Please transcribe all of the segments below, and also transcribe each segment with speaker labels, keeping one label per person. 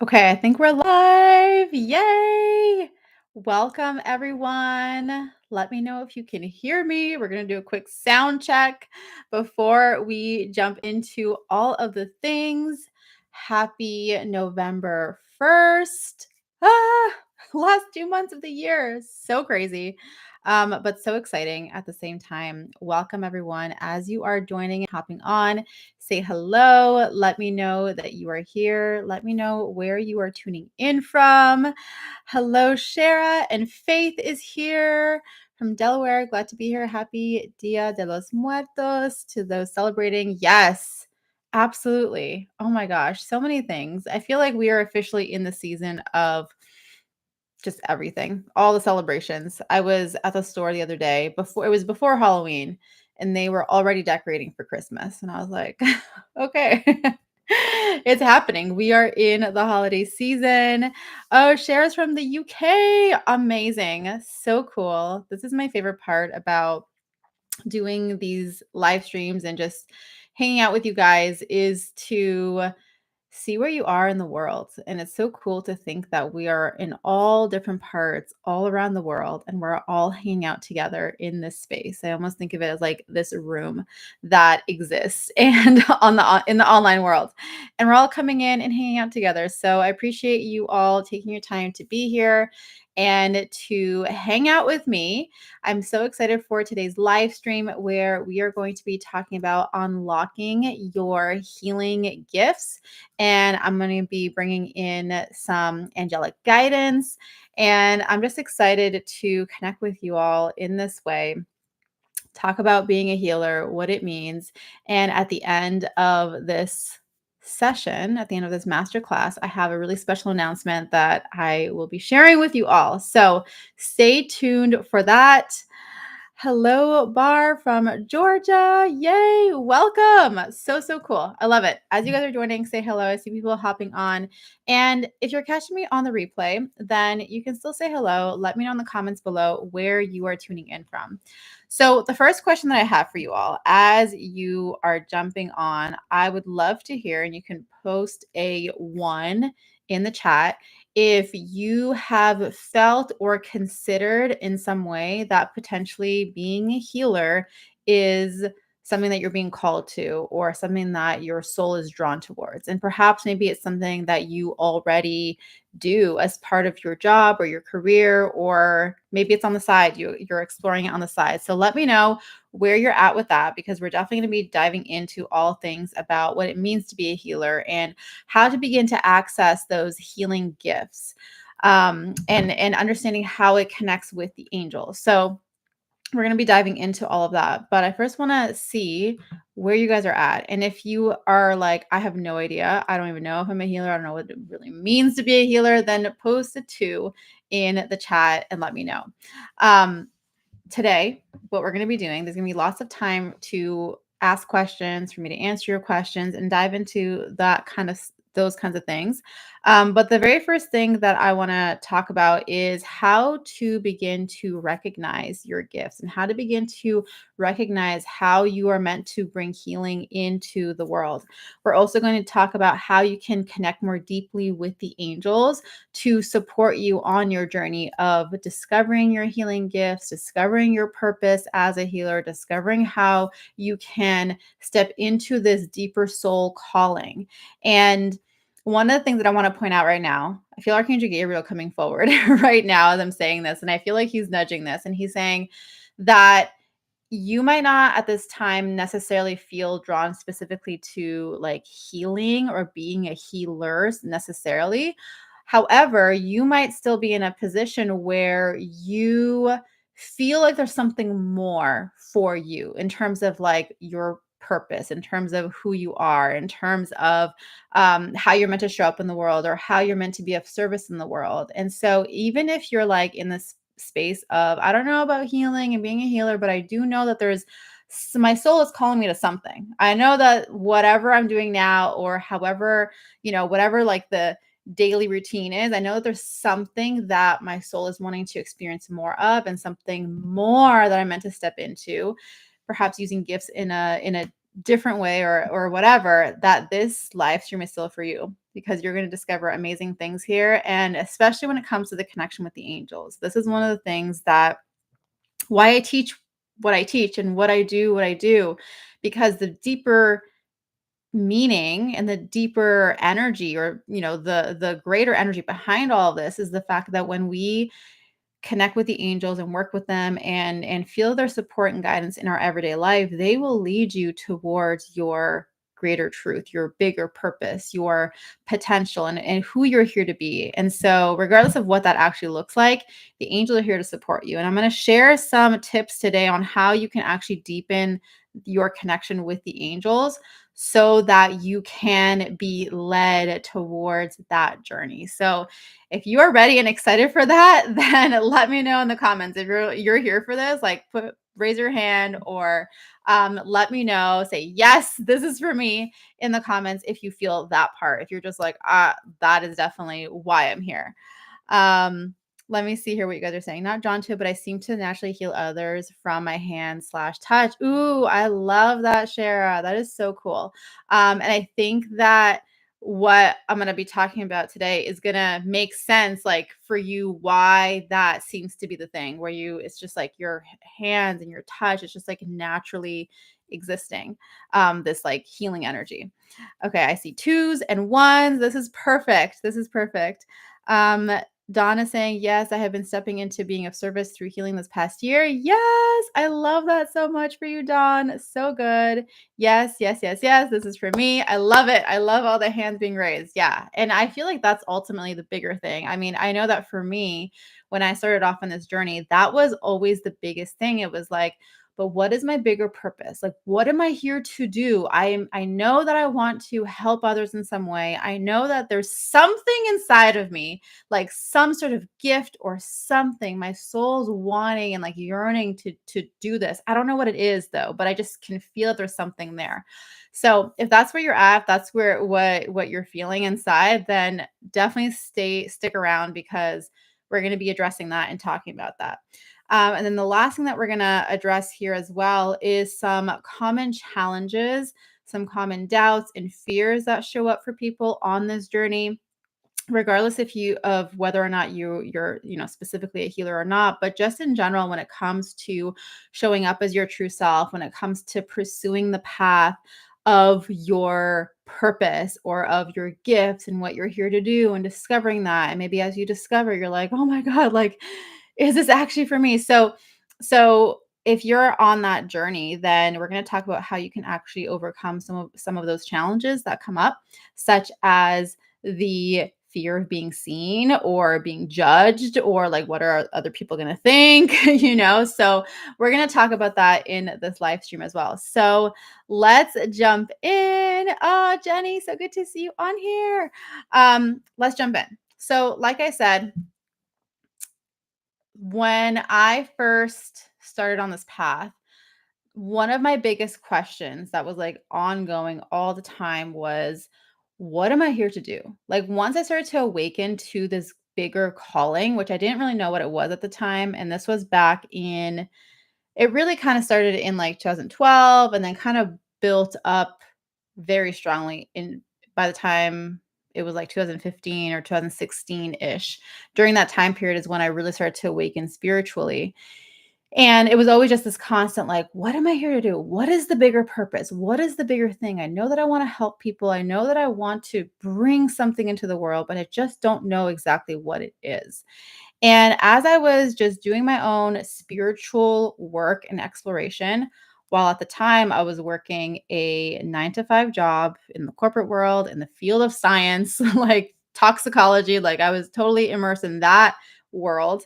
Speaker 1: Okay, I think we're live. Yay! Welcome, everyone. Let me know if you can hear me. We're going to do a quick sound check before we jump into all of the things. Happy November 1st. Last 2 months of the year. So crazy. But so exciting at the same time. Welcome, everyone. As you are joining and hopping on, say hello. Let me know that you are here. Let me know where you are tuning in from. Hello, Shara, and Faith is here from Delaware. Glad to be here. Happy Dia de los Muertos to those celebrating. Yes, absolutely. Oh my gosh, so many things. I feel like we are officially in the season of just everything, all the celebrations. I was at the store the other day before Halloween, and they were already decorating for Christmas. And I was like, okay, it's happening. We are in the holiday season. Oh, Cher's from the UK. Amazing. So cool. This is my favorite part about doing these live streams and just hanging out with you guys is to see where you are in the world. And it's so cool to think that we are in all different parts all around the world and we're all hanging out together in this space. I almost think of it as like this room that exists and in the online world. And we're all coming in and hanging out together. So I appreciate you all taking your time to be here and to hang out with me. I'm so excited for today's live stream where we are going to be talking about unlocking your healing gifts. And I'm going to be bringing in some angelic guidance. And I'm just excited to connect with you all in this way, talk about being a healer, what it means. And at the end of this session, at the end of this masterclass, I have a really special announcement that I will be sharing with you all. So stay tuned for that. Hello, Bar from Georgia. Yay. Welcome. So cool. I love it. As you guys are joining, say hello. I see people hopping on. And if you're catching me on the replay, then you can still say hello. Let me know in the comments below where you are tuning in from. So, the first question that I have for you all, as you are jumping on, I would love to hear, and you can post a 1 in the chat if you have felt or considered in some way that potentially being a healer is something that you're being called to or something that your soul is drawn towards. And perhaps maybe it's something that you already do as part of your job or your career, or maybe it's on the side, you're exploring it on the side. So let me know where you're at with that, because we're definitely going to be diving into all things about what it means to be a healer and how to begin to access those healing gifts, and understanding how it connects with the angels. So we're going to be diving into all of that. But I first want to see where you guys are at. And if you are like, I have no idea, I don't even know if I'm a healer, I don't know what it really means to be a healer, then post a 2 in the chat and let me know. Today, what we're going to be doing, there's going to be lots of time to ask questions, for me to answer your questions and dive into those kinds of things. But the very first thing that I want to talk about is how to begin to recognize your gifts and how to begin to recognize how you are meant to bring healing into the world. We're also going to talk about how you can connect more deeply with the angels to support you on your journey of discovering your healing gifts, discovering your purpose as a healer, discovering how you can step into this deeper soul calling. And one of the things that I want to point out right now, I feel Archangel Gabriel coming forward right now as I'm saying this, and I feel like he's nudging this, and he's saying that you might not at this time necessarily feel drawn specifically to like healing or being a healer necessarily. However, you might still be in a position where you feel like there's something more for you in terms of like your purpose, in terms of who you are, in terms of how you're meant to show up in the world or how you're meant to be of service in the world. And so even if you're like in this space of, I don't know about healing and being a healer, but I do know that my soul is calling me to something. I know that whatever I'm doing now, or however, whatever like the daily routine is, I know that there's something that my soul is wanting to experience more of and something more that I'm meant to step into, perhaps using gifts in a different way or whatever, that this live stream is still for you, because you're going to discover amazing things here. And especially when it comes to the connection with the angels, this is one of the things that why I teach what I teach and what I do, because the deeper meaning and the deeper energy, or the greater energy behind all of this, is the fact that when we connect with the angels and work with them and feel their support and guidance in our everyday life, they will lead you towards your greater truth, your bigger purpose, your potential, and who you're here to be. And so regardless of what that actually looks like, the angels are here to support you. And I'm going to share some tips today on how you can actually deepen your connection with the angels so that you can be led towards that journey. So if you are ready and excited for that, then let me know in the comments. If you're here for this, like raise your hand, or let me know, say, yes, this is for me, in the comments if you feel that part. If you're just like, that is definitely why I'm here. Let me see here what you guys are saying. Not drawn to, but I seem to naturally heal others from my hand/touch. Ooh, I love that, Shara. That is so cool. And I think that what I'm going to be talking about today is going to make sense, like, for you, why that seems to be the thing where it's just like your hands and your touch, it's just like naturally existing, this like healing energy. Okay, I see twos and ones. This is perfect. This is perfect. Um, Donna saying, yes, I have been stepping into being of service through healing this past year. Yes, I love that so much for you, Dawn. So good. Yes, yes, yes, yes. This is for me. I love it. I love all the hands being raised. Yeah. And I feel like that's ultimately the bigger thing. I mean, I know that for me, when I started off on this journey, that was always the biggest thing. It was like, but what is my bigger purpose? Like, what am I here to do? I know that I want to help others in some way. I know that there's something inside of me, like some sort of gift or something my soul's wanting and like yearning to do this. I don't know what it is though, but I just can feel that there's something there. So if that's where you're at, if that's where what you're feeling inside, then definitely stick around, because we're going to be addressing that and talking about that. And then the last thing that we're going to address here as well is some common challenges, some common doubts and fears that show up for people on this journey, regardless of whether or not you're specifically a healer or not, but just in general, when it comes to showing up as your true self, when it comes to pursuing the path of your purpose or of your gifts and what you're here to do, and discovering that. And maybe as you discover, you're like, oh my God, like, is this actually for me? So if you're on that journey, then we're going to talk about how you can actually overcome some of those challenges that come up, such as the fear of being seen or being judged, or like, what are other people going to think? So we're going to talk about that in this live stream as well. So let's jump in. Oh, Jenny, so good to see you on here. Let's jump in. So like I said, when I first started on this path, one of my biggest questions that was like ongoing all the time was, what am I here to do? Like, once I started to awaken to this bigger calling, which I didn't really know what it was at the time. And this was back in, it really kind of started in like 2012, and then kind of built up very strongly in by the time it was like 2015 or 2016 ish. During that time period is when I really started to awaken spiritually. And it was always just this constant, like, what am I here to do? What is the bigger purpose? What is the bigger thing? I know that I want to help people. I know that I want to bring something into the world, but I just don't know exactly what it is. And as I was just doing my own spiritual work and exploration, while at the time I was working a 9 to 5 job in the corporate world, in the field of science, like toxicology, like I was totally immersed in that world.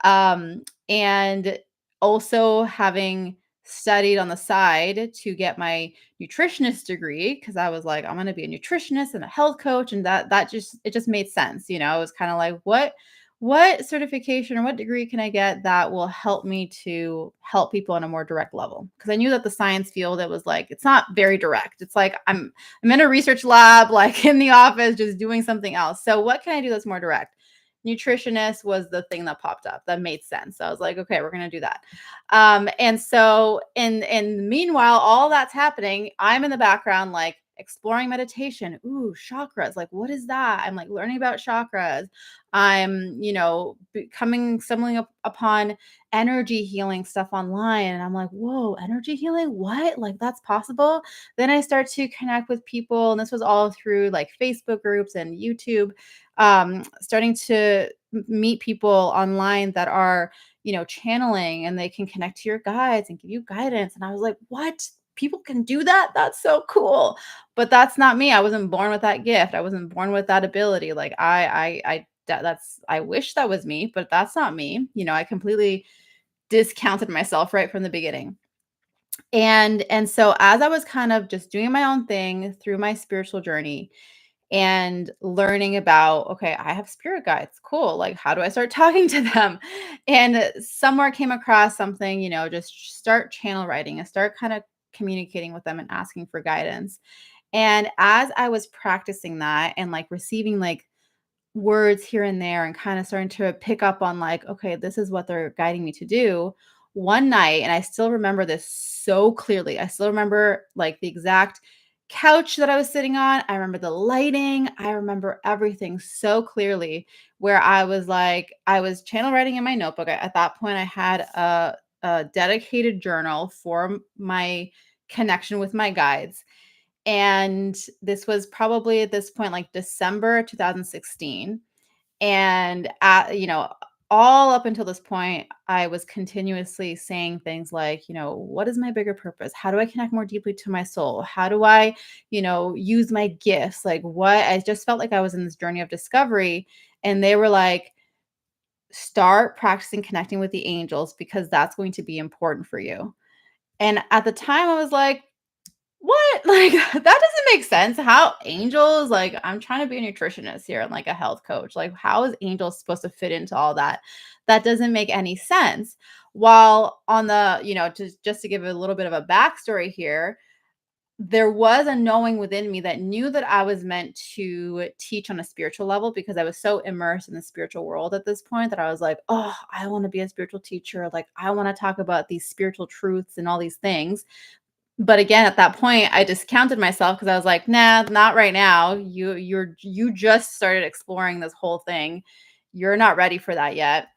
Speaker 1: And also having studied on the side to get my nutritionist degree, because I was like, I'm going to be a nutritionist and a health coach, and that just, it just made sense. It was kind of like, what certification or what degree can I get that will help me to help people on a more direct level? Because I knew that the science field, it was like, it's not very direct. It's like I'm in a research lab, like in the office, just doing something else. So what can I do that's more direct? nutritionist was the thing that popped up that made sense. So I was like, okay, we're gonna do that. And so in meanwhile, all that's happening, I'm in the background like exploring meditation. Ooh, chakras. Like, what is that? I'm like learning about chakras. I'm, becoming stumbling upon energy healing stuff online. And I'm like, whoa, energy healing? What? Like, that's possible? Then I start to connect with people. And this was all through like Facebook groups and YouTube, starting to meet people online that are, channeling, and they can connect to your guides and give you guidance. And I was like, what? People can do that? That's so cool. But that's not me. I wasn't born with that gift. I wasn't born with that ability. Like that's I wish that was me, but that's not me. I completely discounted myself right from the beginning. And so as I was kind of just doing my own thing through my spiritual journey and learning about, okay, I have spirit guides. Cool. Like, how do I start talking to them? And somewhere came across something, just start channel writing and start kind of communicating with them and asking for guidance. And as I was practicing that and like receiving like words here and there and kind of starting to pick up on like, okay, this is what they're guiding me to do. One night, and I still remember this so clearly. I still remember like the exact couch that I was sitting on. I remember the lighting. I remember everything so clearly, where I was like, I was channel writing in my notebook. At that point, I had a dedicated journal for my connection with my guides. And this was probably at this point, like December 2016. And all up until this point, I was continuously saying things like, what is my bigger purpose? How do I connect more deeply to my soul? How do I, use my gifts? Like, what? I just felt like I was in this journey of discovery. And they were like, start practicing connecting with the angels because that's going to be important for you. And at the time, I was like, what? Like, that doesn't make sense. How angels, like, I'm trying to be a nutritionist here and like a health coach. Like, how is angels supposed to fit into all that? That doesn't make any sense. While on the, just to give a little bit of a backstory here, there was a knowing within me that knew that I was meant to teach on a spiritual level because I was so immersed in the spiritual world at this point that I was like, oh, I want to be a spiritual teacher. Like, I want to talk about these spiritual truths and all these things. But again, at that point, I discounted myself because I was like, "Nah, not right now. You just started exploring this whole thing. You're not ready for that yet."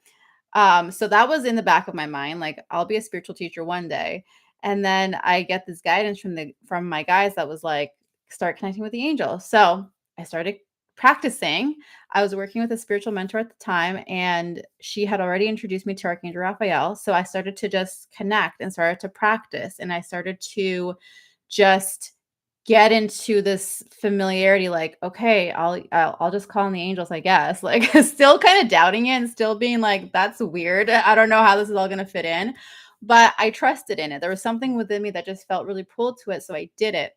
Speaker 1: So that was in the back of my mind, like, I'll be a spiritual teacher one day. And then I get this guidance from my guys that was like, start connecting with the angels. So I started practicing. I was working with a spiritual mentor at the time, and she had already introduced me to Archangel Raphael. So I started to just connect and started to practice. And I started to just get into this familiarity, like, okay, I'll just call on the angels, I guess. Like, still kind of doubting it and still being like, that's weird. I don't know how this is all gonna fit in. But I trusted in it. There was something within me that just felt really pulled to it. So I did it.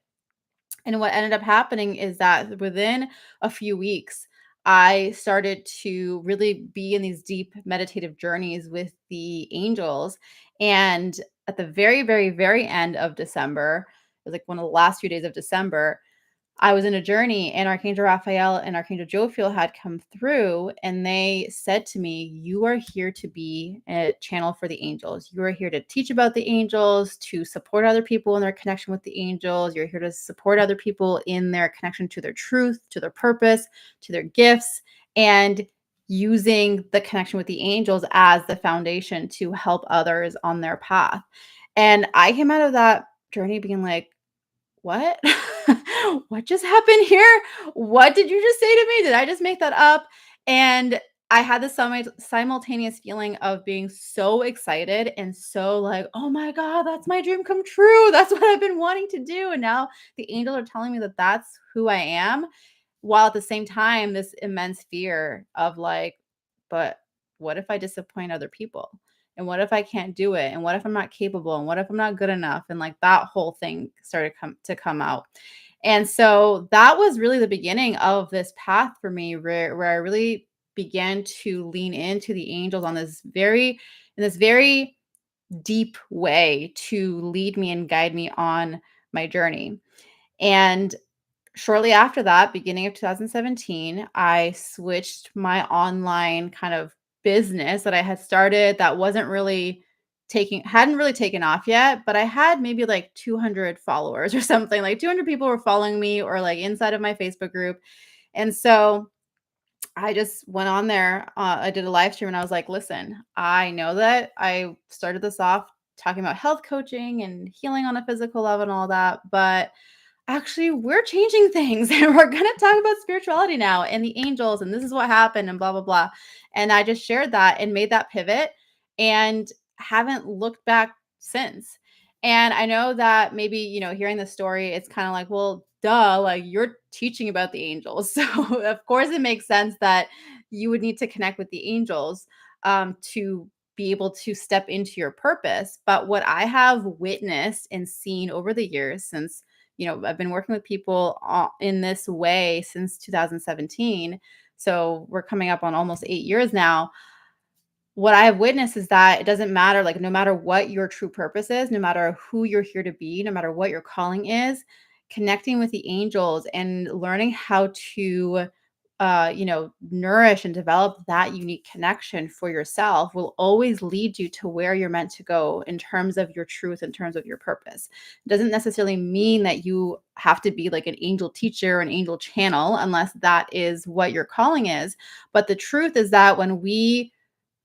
Speaker 1: And what ended up happening is that within a few weeks, I started to really be in these deep meditative journeys with the angels. And at the very, very, very end of December, it was like one of the last few days of December, I was in a journey, and Archangel Raphael and Archangel Jophiel had come through, and they said to me, "You are here to be a channel for the angels. You are here to teach about the angels, to support other people in their connection with the angels. You're here to support other people in their connection to their truth, to their purpose, to their gifts, and using the connection with the angels as the foundation to help others on their path." And I came out of that journey being like, what? What just happened here? What did you just say to me? Did I just make that up? And I had this simultaneous feeling of being so excited and so like, oh my God, that's my dream come true. That's what I've been wanting to do. And now the angels are telling me that that's who I am. While at the same time, this immense fear of like, but what if I disappoint other people? And what if I can't do it? And what if I'm not capable? And what if I'm not good enough? And like that whole thing started to come out. And so that was really the beginning of this path for me where I really began to lean into the angels on this very deep way to lead me and guide me on my journey. And Shortly after that, beginning of 2017, I switched my online kind of business that I had started that wasn't really taking hadn't really taken off yet, but I had maybe like 200 followers or something. Like 200 people were following me or like inside of my Facebook group. And so I just went on there. I did a live stream and I was like, listen, I know that I started this off talking about health coaching and healing on a physical level and all that, but actually, we're changing things and we're going to talk about spirituality now and the angels and this is what happened and blah blah blah. And I just shared that and made that pivot and haven't looked back since. And I know that maybe, hearing the story, it's kind of like, well, duh, like you're teaching about the angels. So, of course, it makes sense that you would need to connect with the angels to be able to step into your purpose. But what I have witnessed and seen over the years since I've been working with people in this way since 2017. So we're coming up on almost 8 years now. What I have witnessed is that it doesn't matter, like, no matter what your true purpose is, no matter who you're here to be, no matter what your calling is, connecting with the angels and learning how to, nourish and develop that unique connection for yourself will always lead you to where you're meant to go in terms of your truth, in terms of your purpose. It doesn't necessarily mean that you have to be like an angel teacher, an angel channel, unless that is what your calling is. But the truth is that when we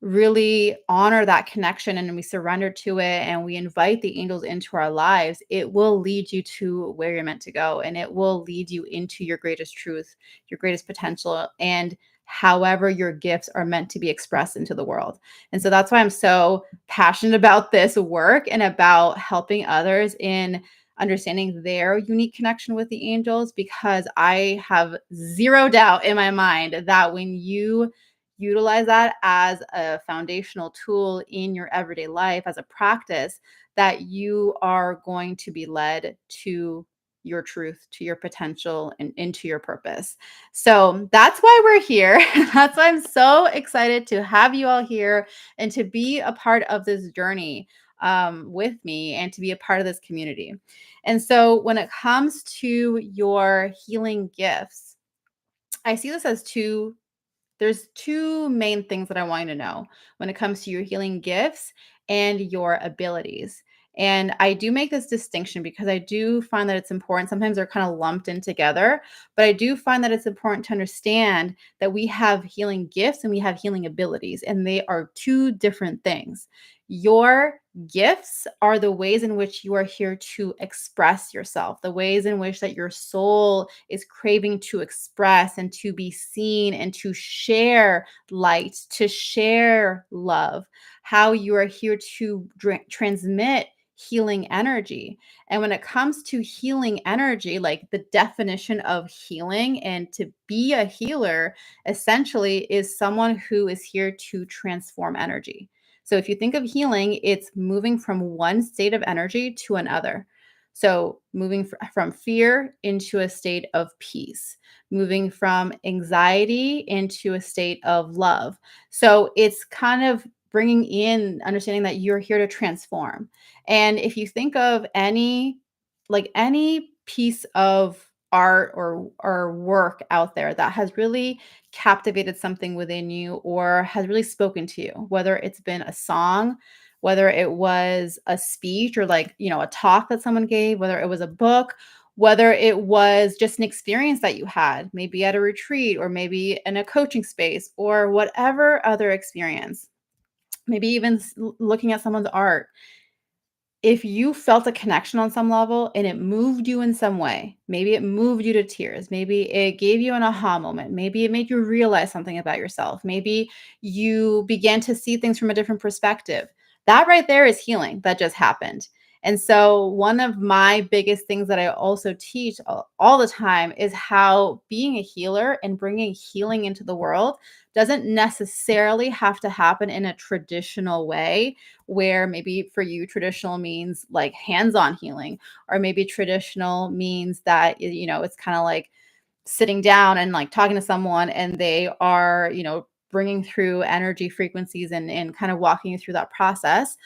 Speaker 1: really honor that connection and we surrender to it and we invite the angels into our lives, it will lead you to where you're meant to go and it will lead you into your greatest truth, your greatest potential, and however your gifts are meant to be expressed into the world. And so that's why I'm so passionate about this work and about helping others in understanding their unique connection with the angels, because I have zero doubt in my mind that when you utilize that as a foundational tool in your everyday life as a practice, that you are going to be led to your truth, to your potential, and into your purpose. So that's why we're here. That's why I'm so excited to have you all here and to be a part of this journey with me and to be a part of this community. And so when it comes to your healing gifts, I see this as there's two main things that I want you to know when it comes to your healing gifts and your abilities. And I do make this distinction because I do find that it's important. Sometimes they're kind of lumped in together, but I do find that it's important to understand that we have healing gifts and we have healing abilities, and they are two different things. Your gifts are the ways in which you are here to express yourself, the ways in which that your soul is craving to express and to be seen and to share light, to share love, how you are here to transmit healing energy. And when it comes to healing energy, like the definition of healing and to be a healer essentially is someone who is here to transform energy. So if you think of healing, it's moving from one state of energy to another. So moving from fear into a state of peace, moving from anxiety into a state of love. So it's kind of bringing in understanding that you're here to transform. And if you think of any piece of art or work out there that has really captivated something within you or has really spoken to you, whether it's been a song, whether it was a speech or like, a talk that someone gave, whether it was a book, whether it was just an experience that you had, maybe at a retreat or maybe in a coaching space or whatever other experience, maybe even looking at someone's art. If you felt a connection on some level and it moved you in some way, maybe it moved you to tears, maybe it gave you an aha moment, maybe it made you realize something about yourself, maybe you began to see things from a different perspective. That right there is healing that just happened. And so, one of my biggest things that I also teach all the time is how being a healer and bringing healing into the world doesn't necessarily have to happen in a traditional way, where maybe for you traditional means like hands-on healing, or maybe traditional means that it's kind of like sitting down and like talking to someone and they are bringing through energy frequencies and kind of walking you through that process.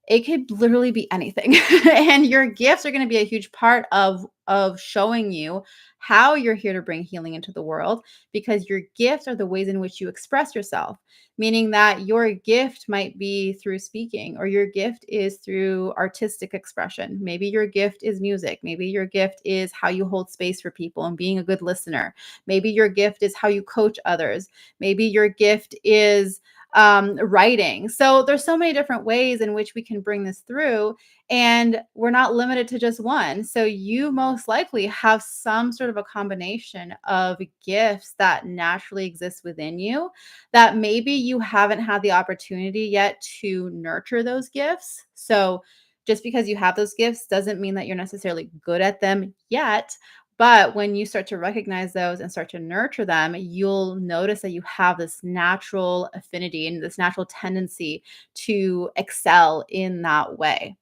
Speaker 1: It could literally be anything. And your gifts are going to be a huge part of showing you how you're here to bring healing into the world, because your gifts are the ways in which you express yourself, meaning that your gift might be through speaking, or your gift is through artistic expression. Maybe your gift is music. Maybe your gift is how you hold space for people and being a good listener. Maybe your gift is how you coach others. Maybe your gift is writing. So there's so many different ways in which we can bring this through, and we're not limited to just one. So you most likely have some sort of a combination of gifts that naturally exist within you, that maybe you haven't had the opportunity yet to nurture those gifts. So just because you have those gifts doesn't mean that you're necessarily good at them yet. But when you start to recognize those and start to nurture them, you'll notice that you have this natural affinity and this natural tendency to excel in that way.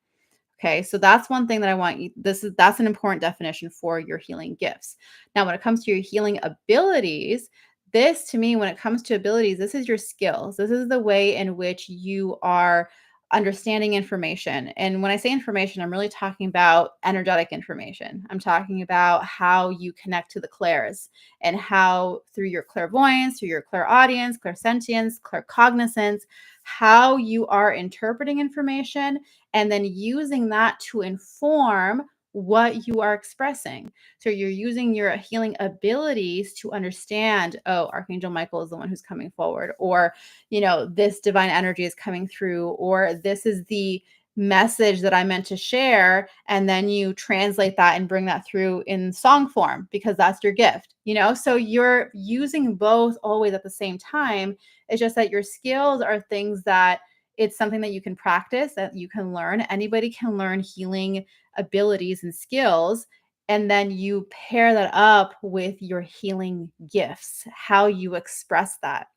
Speaker 1: Okay, so that's one thing that I want you, that's an important definition for your healing gifts. Now, when it comes to your healing abilities, this to me, when it comes to abilities, this is your skills. This is the way in which you are understanding information. And when I say information, I'm really talking about energetic information. I'm talking about how you connect to the clairs, and how through your clairvoyance, through your clairaudience, clairsentience, claircognizance, how you are interpreting information and then using that to inform what you are expressing. So you're using your healing abilities to understand, oh, Archangel Michael is the one who's coming forward, or, this divine energy is coming through, or this is the message that I meant to share. And then you translate that and bring that through in song form because that's your gift. So you're using both always at the same time. It's just that your skills are things that it's something that you can practice, that you can learn. Anybody can learn healing abilities and skills. And then you pair that up with your healing gifts, how you express that.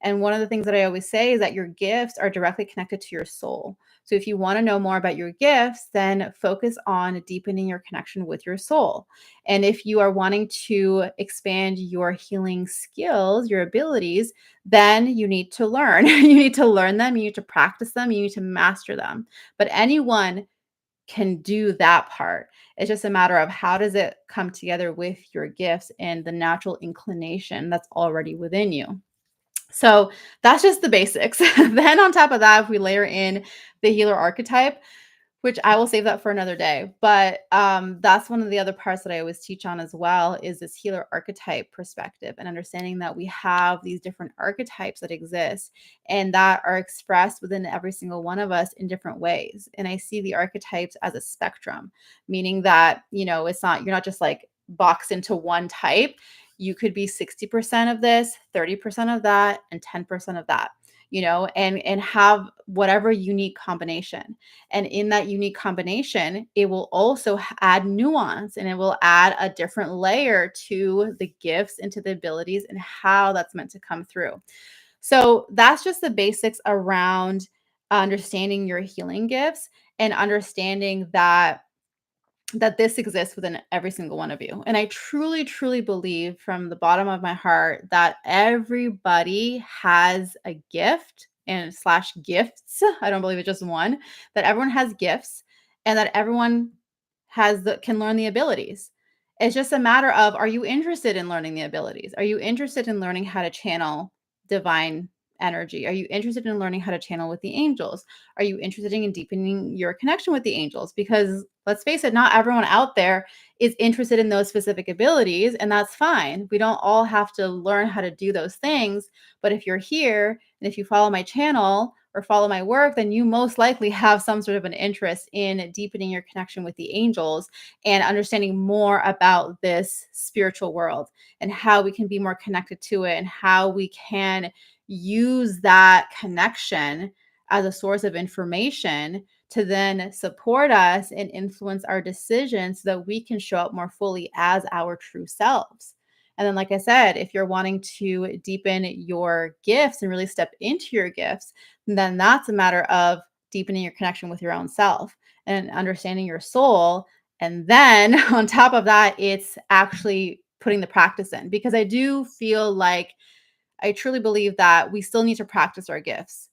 Speaker 1: And one of the things that I always say is that your gifts are directly connected to your soul. So if you want to know more about your gifts, then focus on deepening your connection with your soul. And if you are wanting to expand your healing skills, your abilities, then you need to learn. You need to learn them, you need to practice them, you need to master them. But anyone can do that part. It's just a matter of how does it come together with your gifts and the natural inclination that's already within you. So that's just the basics. Then on top of that, if we layer in the healer archetype, which I will save that for another day. But that's one of the other parts that I always teach on as well, is this healer archetype perspective, and understanding that we have these different archetypes that exist and that are expressed within every single one of us in different ways. And I see the archetypes as a spectrum, meaning that, it's not, you're not just like boxed into one type. You could be 60% of this, 30% of that, and 10% of that, and have whatever unique combination. And in that unique combination, it will also add nuance, and it will add a different layer to the gifts and to the abilities and how that's meant to come through. So that's just the basics around understanding your healing gifts and understanding that this exists within every single one of you. And I truly, truly believe from the bottom of my heart that everybody has a gift and slash gifts. I don't believe it's just one, that everyone has gifts and that everyone can learn the abilities. It's just a matter of, are you interested in learning the abilities? Are you interested in learning how to channel divine energy? Are you interested in learning how to channel with the angels? Are you interested in deepening your connection with the angels? Because let's face it, not everyone out there is interested in those specific abilities, and that's fine. We don't all have to learn how to do those things. But if you're here and if you follow my channel or follow my work, then you most likely have some sort of an interest in deepening your connection with the angels and understanding more about this spiritual world and how we can be more connected to it and how we can use that connection as a source of information to then support us and influence our decisions so that we can show up more fully as our true selves. And then, like I said, if you're wanting to deepen your gifts and really step into your gifts, then that's a matter of deepening your connection with your own self and understanding your soul. And then on top of that, it's actually putting the practice in, because I do feel like I truly believe that we still need to practice our gifts.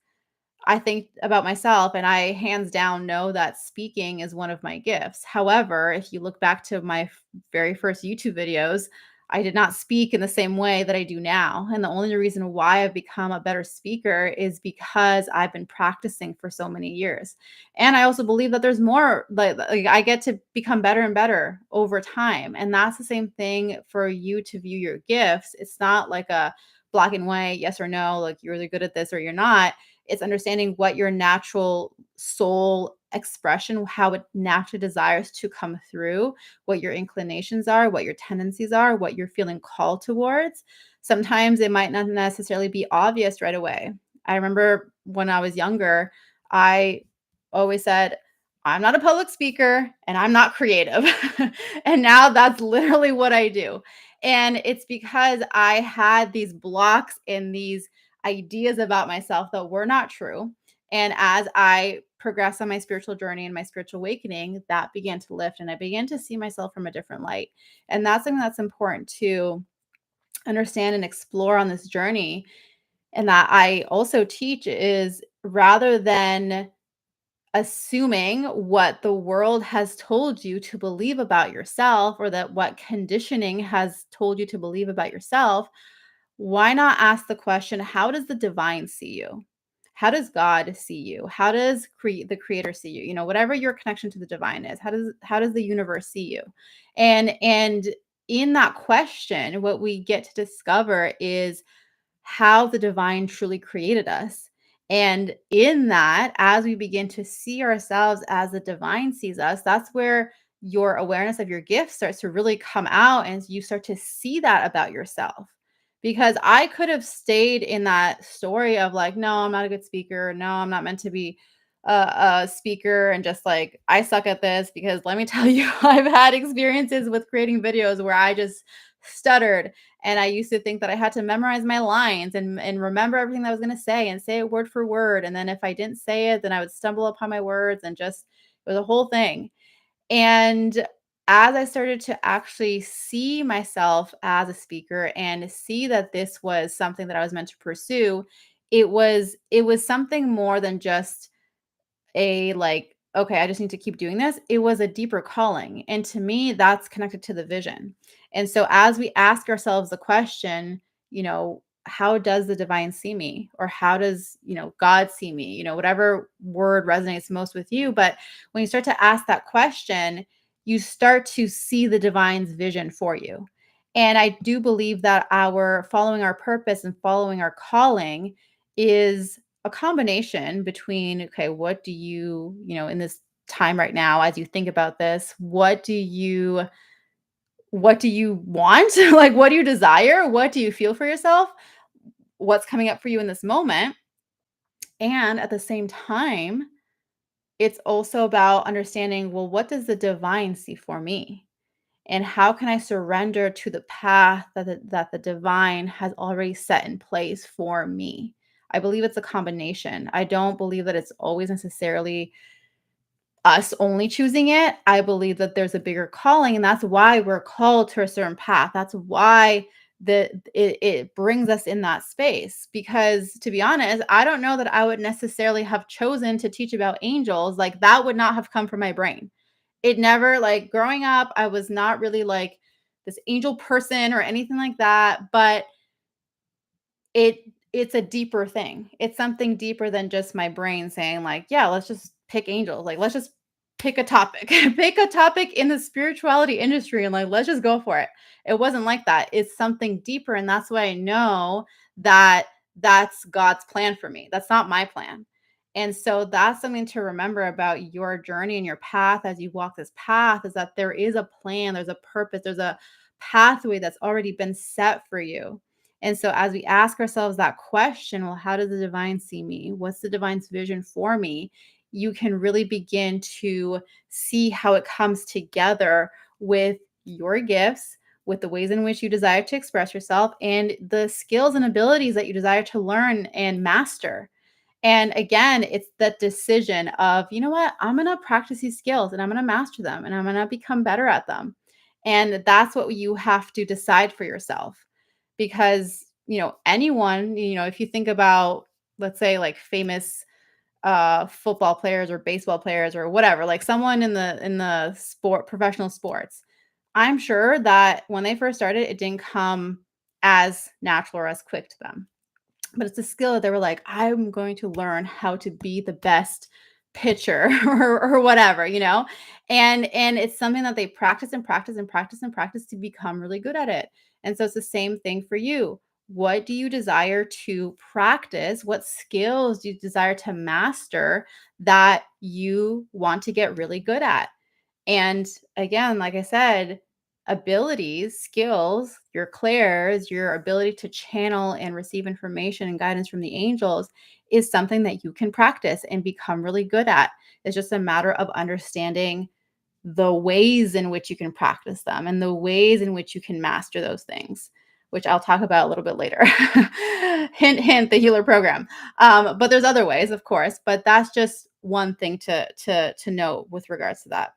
Speaker 1: I think about myself and I hands down know that speaking is one of my gifts. However, if you look back to my very first YouTube videos, I did not speak in the same way that I do now. And the only reason why I've become a better speaker is because I've been practicing for so many years. And I also believe that there's more, like I get to become better and better over time. And that's the same thing for you to view your gifts. It's not like a black and white, yes or no, like you're really good at this or you're not. It's understanding what your natural soul expression, how it naturally desires to come through, what your inclinations are, what your tendencies are, what you're feeling called towards. Sometimes it might not necessarily be obvious right away. I remember when I was younger, I always said, I'm not a public speaker and I'm not creative. And now that's literally what I do. And it's because I had these blocks and these ideas about myself that were not true. And as I progressed on my spiritual journey and my spiritual awakening, that began to lift and I began to see myself from a different light. And that's something that's important to understand and explore on this journey. And that I also teach is rather than assuming what the world has told you to believe about yourself or that what conditioning has told you to believe about yourself, why not ask the question, how does the divine see you? How does God see you? How does the creator see you? You know, whatever your connection to the divine is, how does the universe see you? And in that question, what we get to discover is how the divine truly created us. And in that, as we begin to see ourselves as the divine sees us, that's where your awareness of your gift starts to really come out and you start to see that about yourself. Because I could have stayed in that story of like, no, I'm not a good speaker. No, I'm not meant to be a speaker. And just like, I suck at this because let me tell you, I've had experiences with creating videos where I just stuttered and I used to think that I had to memorize my lines and remember everything that I was going to say and say it word for word. And then if I didn't say it, then I would stumble upon my words and just it was a whole thing. And as I started to actually see myself as a speaker and see that this was something that I was meant to pursue, it was something more than just a like, okay, I just need to keep doing this. It was a deeper calling. And to me, that's connected to the vision. And so as we ask ourselves the question, how does the divine see me? Or how does, God see me? Whatever word resonates most with you. But when you start to ask that question, you start to see the divine's vision for you. And I do believe that our following our purpose and following our calling is a combination between, okay, what do you, in this time right now, as you think about this, what do you want? Like, what do you desire? What do you feel for yourself? What's coming up for you in this moment? And at the same time, it's also about understanding, well, what does the divine see for me? And how can I surrender to the path that the divine has already set in place for me? I believe it's a combination. I don't believe that it's always necessarily us only choosing it. I believe that there's a bigger calling, and that's why we're called to a certain path. That's why it brings us in that space. Because to be honest, I don't know that I would necessarily have chosen to teach about angels. Like that would not have come from my brain. It never like growing up, I was not really like this angel person or anything like that, but it it's a deeper thing. It's something deeper than just my brain saying like, "Yeah, let's just pick angels. Like, let's just pick a topic. Pick a topic in the spirituality industry and like, let's just go for it." It wasn't like that. It's something deeper and that's why I know that that's God's plan for me. That's not my plan. And so that's something to remember about your journey and your path as you walk this path is that there is a plan, there's a purpose, there's a pathway that's already been set for you. And so, as we ask ourselves that question, well, how does the divine see me? What's the divine's vision for me? You can really begin to see how it comes together with your gifts, with the ways in which you desire to express yourself, and the skills and abilities that you desire to learn and master. And again, it's that decision of, you know what, I'm going to practice these skills and I'm going to master them and I'm going to become better at them. And that's what you have to decide for yourself. Because, anyone, if you think about, let's say, like famous football players or baseball players or whatever, like someone in the sport professional sports. I'm sure that when they first started, it didn't come as natural or as quick to them. But it's a skill that they were like, "I'm going to learn how to be the best pitcher," or whatever, you know? And it's something that they practice and practice and practice and practice to become really good at it. And so it's the same thing for you. What do you desire to practice? What skills do you desire to master that you want to get really good at? And again, like I said, abilities, skills, your clairs, your ability to channel and receive information and guidance from the angels is something that you can practice and become really good at. It's just a matter of understanding the ways in which you can practice them and the ways in which you can master those things, which I'll talk about a little bit later. Hint, hint, the healer program. But there's other ways, of course, but that's just one thing to note with regards to that.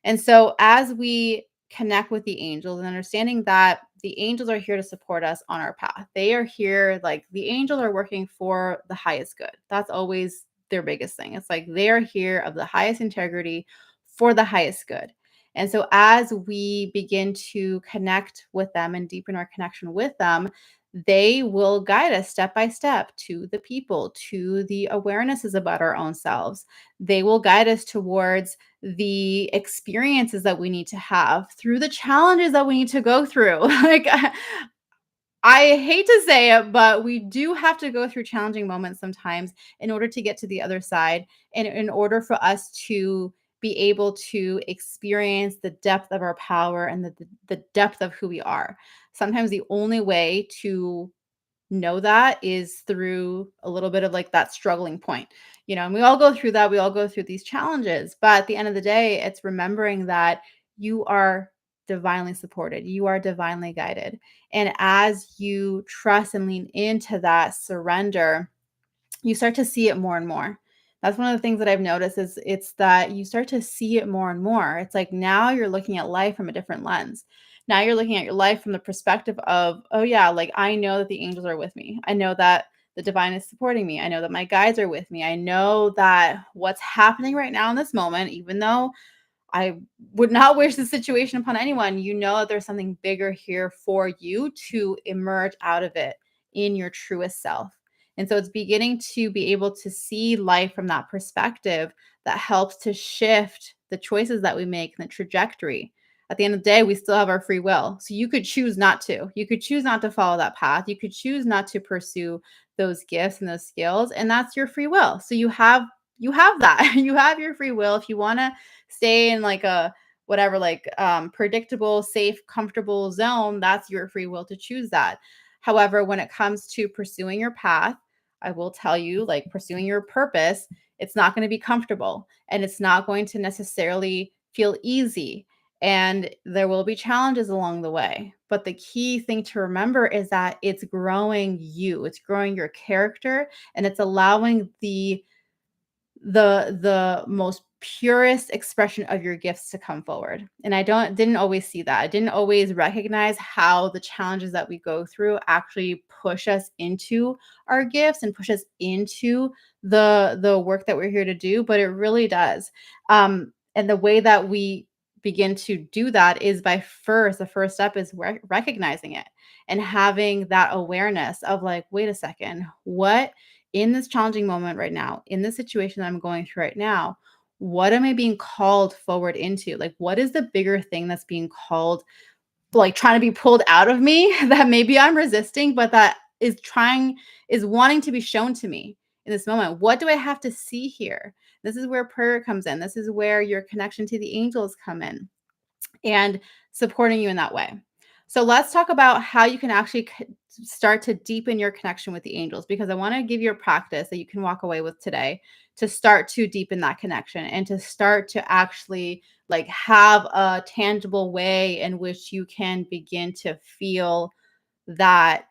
Speaker 1: And so, as we connect with the angels and understanding that the angels are here to support us on our path, they are here, like the angels are working for the highest good. That's always their biggest thing. It's like they are here of the highest integrity for the highest good. And so, as we begin to connect with them and deepen our connection with them, they will guide us step by step to the people, to the awarenesses about our own selves. They will guide us towards the experiences that we need to have through the challenges that we need to go through. Like, I hate to say it, but we do have to go through challenging moments sometimes in order to get to the other side, and in order for us to be able to experience the depth of our power and the depth of who we are. Sometimes the only way to know that is through a little bit of like that struggling point, you know, and we all go through that. We all go through these challenges, but at the end of the day, it's remembering that you are divinely supported, you are divinely guided. And as you trust and lean into that surrender, you start to see it more and more. That's one of the things that I've noticed is it's that you start to see it more and more. It's like now you're looking at life from a different lens. Now you're looking at your life from the perspective of, oh yeah, like I know that the angels are with me. I know that the divine is supporting me. I know that my guides are with me. I know that what's happening right now in this moment, even though I would not wish the situation upon anyone. You know that there's something bigger here for you to emerge out of it in your truest self. And so it's beginning to be able to see life from that perspective that helps to shift the choices that we make and the trajectory. At the end of the day, we still have our free will. So you could choose not to. You could choose not to follow that path. You could choose not to pursue those gifts and those skills, and that's your free will. So you have that. You have your free will. If you want to stay in like a whatever, like predictable, safe, comfortable zone, that's your free will to choose that. However, when it comes to pursuing your path, I will tell you, like pursuing your purpose, it's not going to be comfortable and it's not going to necessarily feel easy. And there will be challenges along the way. But the key thing to remember is that it's growing you, it's growing your character, and it's allowing the most purest expression of your gifts to come forward. And I didn't always see that. I didn't always recognize how the challenges that we go through actually push us into our gifts and push us into the work that we're here to do, but it really does. And the way that we begin to do that is by the first step is recognizing it and having that awareness of like, wait a second, what in this challenging moment right now, in the situation that I'm going through right now, what am I being called forward into? Like, what is the bigger thing that's being called, like trying to be pulled out of me that maybe I'm resisting, but that is wanting to be shown to me in this moment? What do I have to see here? This is where prayer comes in. This is where your connection to the angels come in and supporting you in that way. So let's talk about how you can actually start to deepen your connection with the angels, because I want to give you a practice that you can walk away with today to start to deepen that connection and to start to actually like have a tangible way in which you can begin to feel that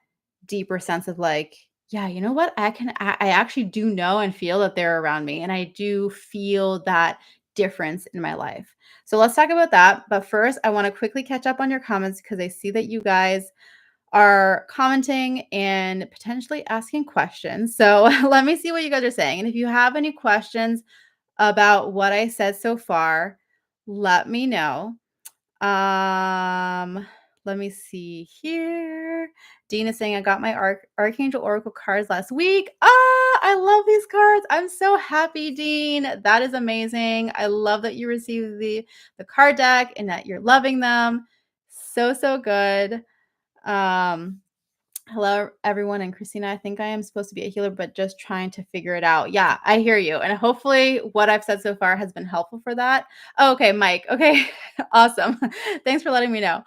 Speaker 1: deeper sense of like, yeah, you know what? I actually do know and feel that they're around me. And I do feel that difference in my life. So let's talk about that. But first, I want to quickly catch up on your comments because I see that you guys are commenting and potentially asking questions. So let me see what you guys are saying. And if you have any questions about what I said so far, let me know. Um, Let me see here. Dean is saying, I got my Archangel Oracle cards last week. Ah, I love these cards. I'm so happy, Dean. That is amazing. I love that you received the card deck and that you're loving them. So, so good. Um, Hello, everyone. And Christina, I think I am supposed to be a healer, but just trying to figure it out. Yeah, I hear you. And hopefully, what I've said so far has been helpful for that. Oh, okay, Mike. Okay, awesome. Thanks for letting me know.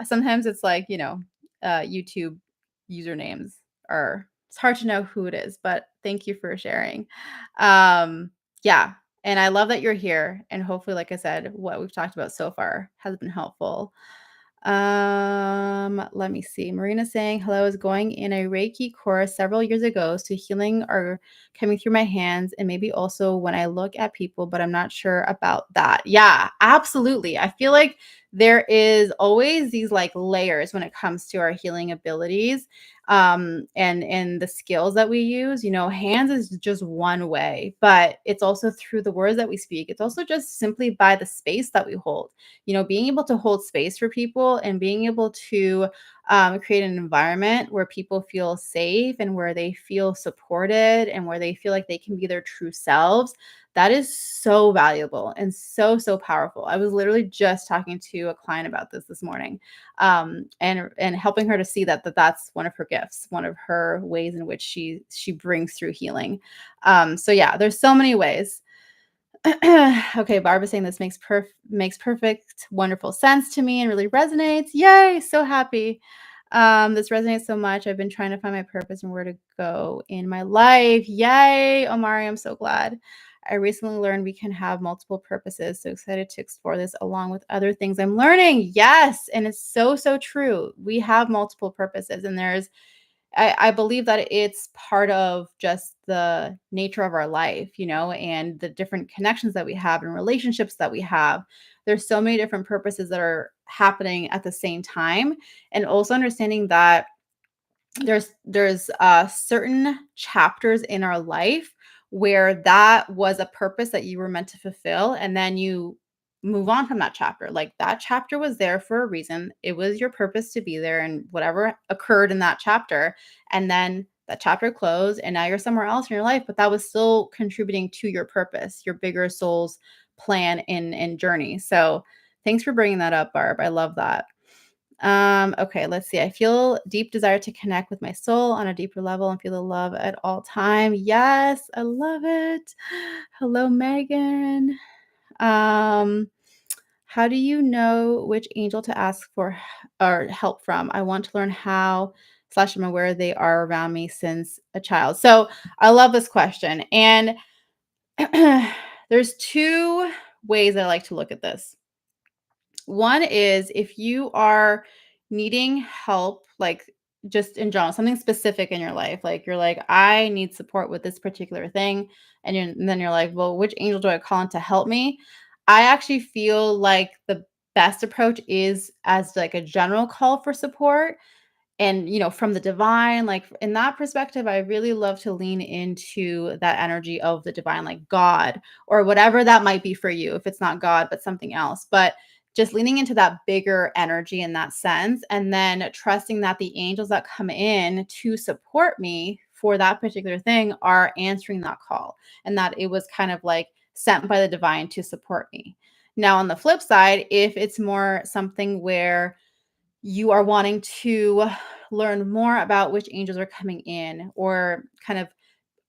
Speaker 1: Sometimes it's like, YouTube usernames are, it's hard to know who it is, but thank you for sharing. Yeah. And I love that you're here. And hopefully, like I said, what we've talked about so far has been helpful. Let me see. Marina saying, hello, I was going in a Reiki course several years ago. So healing are coming through my hands and maybe also when I look at people, but I'm not sure about that. Yeah, absolutely. I feel like there is always these like layers when it comes to our healing abilities and the skills that we use. Hands is just one way, but it's also through the words that we speak. It's also just simply by the space that we hold. Being able to hold space for people and being able to create an environment where people feel safe and where they feel supported and where they feel like they can be their true selves. That is so valuable and so, so powerful. I was literally just talking to a client about this morning, and helping her to see that's one of her gifts, one of her ways in which she brings through healing. So yeah, there's so many ways. Okay, Barbara saying this makes perfect, wonderful sense to me and really resonates. Yay, so happy. This resonates so much. I've been trying to find my purpose and where to go in my life. Yay, Omari, I'm so glad. I recently learned we can have multiple purposes. So excited to explore this along with other things I'm learning. Yes, and it's so, so true. We have multiple purposes, and I believe that it's part of just the nature of our life, and the different connections that we have and relationships that we have. There's so many different purposes that are happening at the same time. And also understanding that there's certain chapters in our life where that was a purpose that you were meant to fulfill, and then you move on from that chapter. Like that chapter was there for a reason. It was your purpose to be there, and whatever occurred in that chapter, and then that chapter closed and now you're somewhere else in your life, but that was still contributing to your purpose, your bigger soul's plan and journey. So thanks for bringing that up, Barb. I love that. Okay, let's see. I feel deep desire to connect with my soul on a deeper level and feel the love at all time. Yes, I love it. Hello, Megan. Um, how do you know which angel to ask for or help from? I want to learn how slash I'm aware they are around me since a child. So I love this question. And there's two ways I like to look at this. One is if you are needing help, like just in general, something specific in your life, like you're like, I need support with this particular thing. And then you're like, well, which angel do I call in to help me? I actually feel like the best approach is as like a general call for support and from the divine. Like in that perspective, I really love to lean into that energy of the divine, like God or whatever that might be for you, if it's not God but something else. But just leaning into that bigger energy in that sense, and then trusting that the angels that come in to support me for that particular thing are answering that call, and that it was kind of like sent by the divine to support me. Now on the flip side, if it's more something where you are wanting to learn more about which angels are coming in, or kind of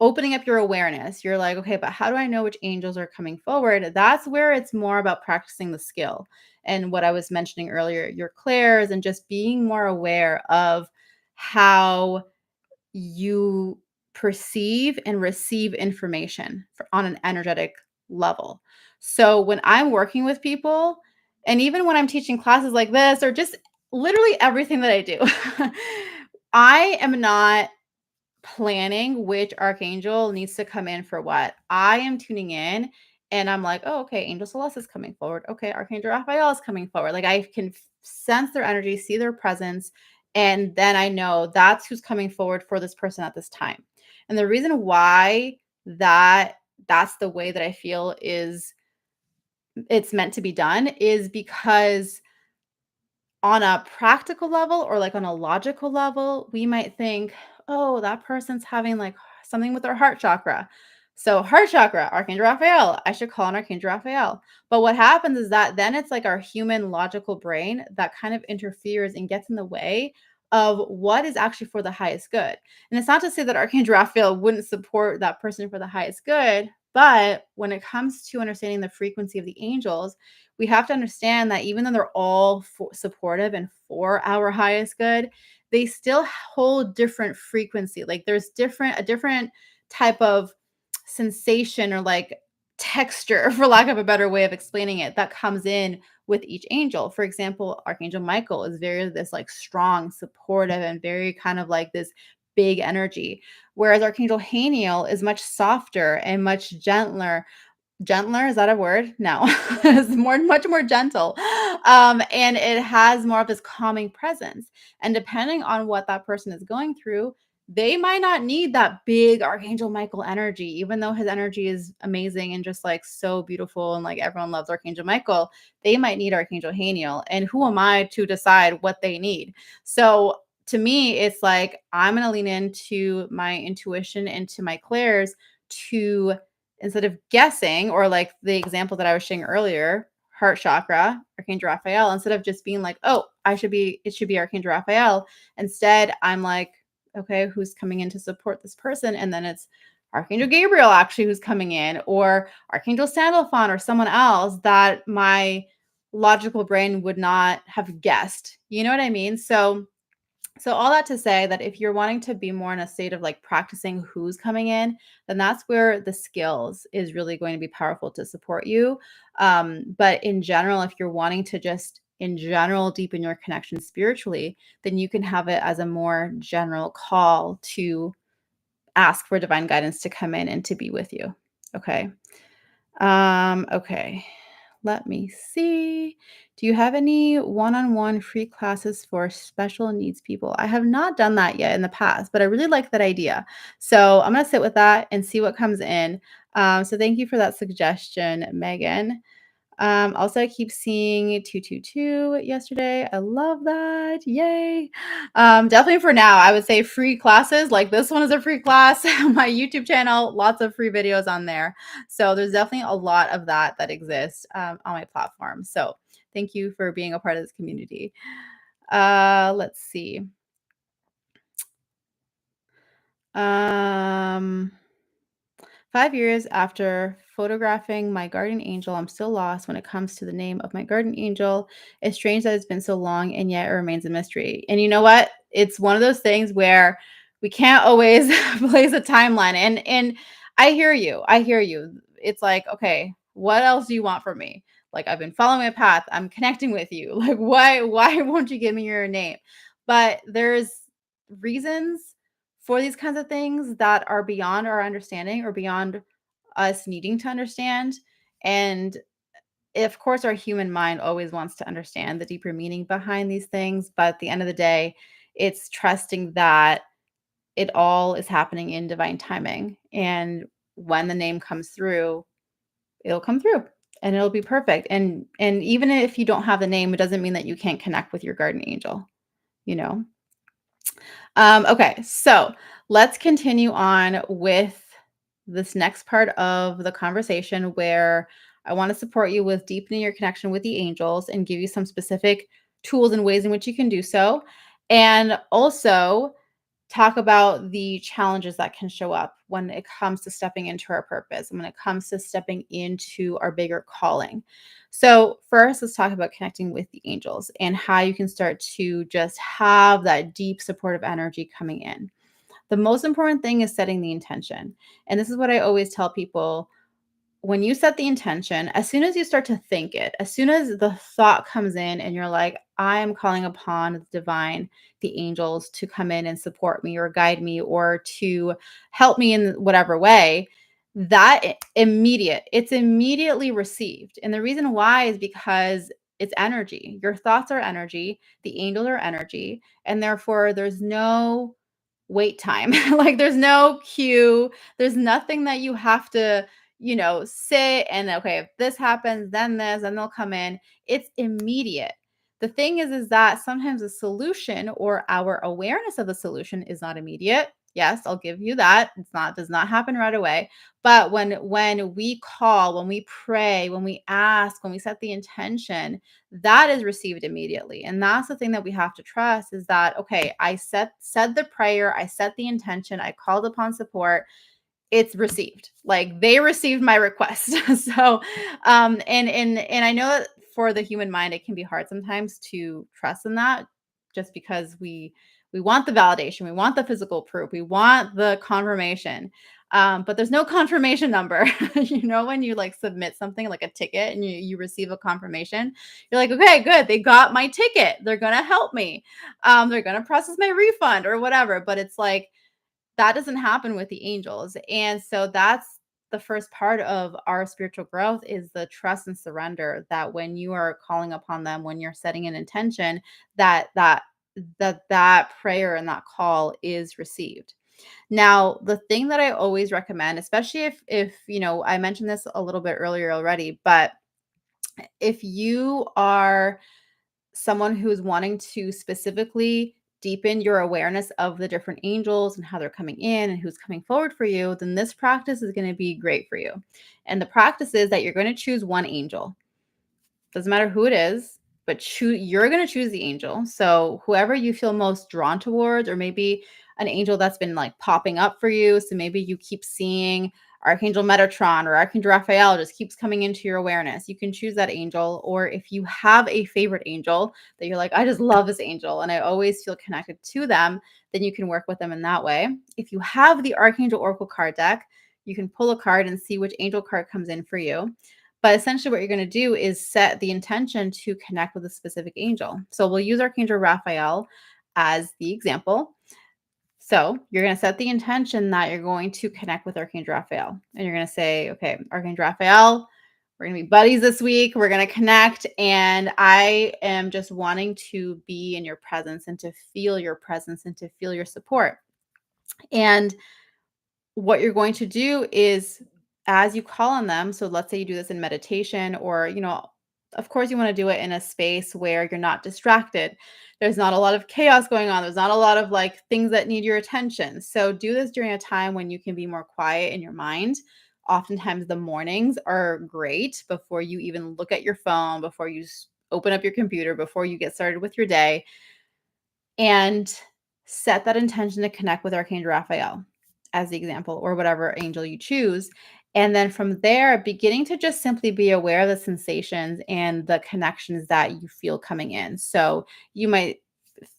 Speaker 1: opening up your awareness, you're like, okay, but how do I know which angels are coming forward? That's where it's more about practicing the skill. And what I was mentioning earlier, your clairs, and just being more aware of how you perceive and receive information on an energetic level. So when I'm working with people, and even when I'm teaching classes like this, or just literally everything that I do, I am not planning which archangel needs to come in for what. I am tuning in and I'm like, oh, okay, Angel Celeste is coming forward. Okay, Archangel Raphael is coming forward. Like I can sense their energy, see their presence, And then I know that's who's coming forward for this person at this time. And the reason why that's the way that I feel is it's meant to be done is because on a practical level or like on a logical level, we might think, oh, that person's having like something with their heart chakra. So, heart chakra, Archangel Raphael, I should call on Archangel Raphael. But what happens is that then it's like our human logical brain that kind of interferes and gets in the way of what is actually for the highest good. And it's not to say that Archangel Raphael wouldn't support that person for the highest good, but when it comes to understanding the frequency of the angels, we have to understand that even though they're all supportive and for our highest good, they still hold different frequency. Like there's a different type of sensation or like texture, for lack of a better way of explaining it, that comes in with each angel. For example, Archangel Michael is very this like strong, supportive, and very kind of like this big energy. Whereas Archangel Haniel is much softer and much gentler, is that a word? No. It's much more gentle. And it has more of this calming presence. And depending on what that person is going through, they might not need that big Archangel Michael energy, even though his energy is amazing and just like so beautiful and like everyone loves Archangel Michael. They might need Archangel Haniel. And who am I to decide what they need? So to me, it's like I'm going to lean into my intuition, into my clairs to instead of guessing, or like the example that I was sharing earlier, heart chakra, Archangel Raphael, instead of just being like, oh, it should be Archangel Raphael. Instead, I'm like, okay, who's coming in to support this person? And then it's Archangel Gabriel actually who's coming in, or Archangel Sandalphon, or someone else that my logical brain would not have guessed. You know what I mean? So all that to say that if you're wanting to be more in a state of like practicing who's coming in, then that's where the skills is really going to be powerful to support you. But in general, if you're wanting to just in general deepen your connection spiritually, then you can have it as a more general call to ask for divine guidance to come in and to be with you. Okay. Okay. Let me see. Do you have any one-on-one free classes for special needs people? I have not done that yet in the past, but I really like that idea. So I'm going to sit with that and see what comes in. So thank you for that suggestion, Megan. Also, I keep seeing 222 yesterday. I love that. Yay. Definitely for now, I would say free classes. Like this one is a free class. My YouTube channel, lots of free videos on there. So there's definitely a lot of that exists on my platform. So thank you for being a part of this community. Let's see. Um, 5 years after photographing my guardian angel, I'm still lost when it comes to the name of my guardian angel. It's strange that it's been so long and yet it remains a mystery. And you know what? It's one of those things where we can't always place a timeline. And I hear you. I hear you. It's like, okay, what else do you want from me? Like I've been following a path. I'm connecting with you. Like why won't you give me your name? But there's reasons for these kinds of things that are beyond our understanding or beyond us needing to understand. And of course, our human mind always wants to understand the deeper meaning behind these things. But at the end of the day, it's trusting that it all is happening in divine timing. And when the name comes through, it'll come through and it'll be perfect. And even if you don't have the name, it doesn't mean that you can't connect with your guardian angel, you know? Okay, so let's continue on with this next part of the conversation where I want to support you with deepening your connection with the angels and give you some specific tools and ways in which you can do so. And also talk about the challenges that can show up when it comes to stepping into our purpose and when it comes to stepping into our bigger calling. So, first, let's talk about connecting with the angels and how you can start to just have that deep supportive energy coming in. The most important thing is setting the intention. And this is what I always tell people: when you set the intention, as soon as you start to think it, as soon as the thought comes in and you're like, I am calling upon the divine, the angels to come in and support me or guide me or to help me in whatever way, it's immediately received. And the reason why is because It's energy. Your thoughts are energy, the angels are energy, and therefore there's no wait time. Like there's no queue. There's nothing that you have to, sit and okay, if this happens, then this, and they'll come in. It's immediate. The thing is that sometimes the solution or our awareness of the solution is not immediate. Yes, I'll give you that. It's not does not happen right away. But when we call, when we pray, when we ask, when we set the intention, that is received immediately. And that's the thing that we have to trust is that okay, I said the prayer, I set the intention, I called upon support, it's received. Like they received my request. So and I know that for the human mind it can be hard sometimes to trust in that just because we want the validation, we want the physical proof, we want the confirmation. But there's no confirmation number. When you like submit something like a ticket and you receive a confirmation, you're like, okay, good, they got my ticket. They're gonna help me. They're gonna process my refund or whatever. But it's like that doesn't happen with the angels. And so that's the first part of our spiritual growth is the trust and surrender that when you are calling upon them, when you're setting an intention, that prayer and that call is received. Now, the thing that I always recommend, especially if I mentioned this a little bit earlier already, but if you are someone who's wanting to specifically deepen your awareness of the different angels and how they're coming in and who's coming forward for you, then this practice is going to be great for you. And the practice is that you're going to choose one angel. Doesn't matter who it is, but you're going to choose the angel. So whoever you feel most drawn towards, or maybe an angel that's been like popping up for you. So maybe you keep seeing Archangel Metatron or Archangel Raphael just keeps coming into your awareness. You can choose that angel. Or if you have a favorite angel that you're like, I just love this angel and I always feel connected to them, then you can work with them in that way. If you have the Archangel Oracle card deck, you can pull a card and see which angel card comes in for you. But essentially, what you're going to do is set the intention to connect with a specific angel. So we'll use Archangel Raphael as the example. So you're going to set the intention that you're going to connect with Archangel Raphael. And you're going to say, okay, Archangel Raphael, we're going to be buddies this week. We're going to connect. And I am just wanting to be in your presence and to feel your presence and to feel your support. And what you're going to do is as you call on them, so let's say you do this in meditation or, of course you want to do it in a space where you're not distracted. There's not a lot of chaos going on. There's not a lot of like things that need your attention. So do this during a time when you can be more quiet in your mind. Oftentimes the mornings are great before you even look at your phone, before you open up your computer, before you get started with your day, and set that intention to connect with Archangel Raphael as the example, or whatever angel you choose. And then from there, beginning to just simply be aware of the sensations and the connections that you feel coming in. So you might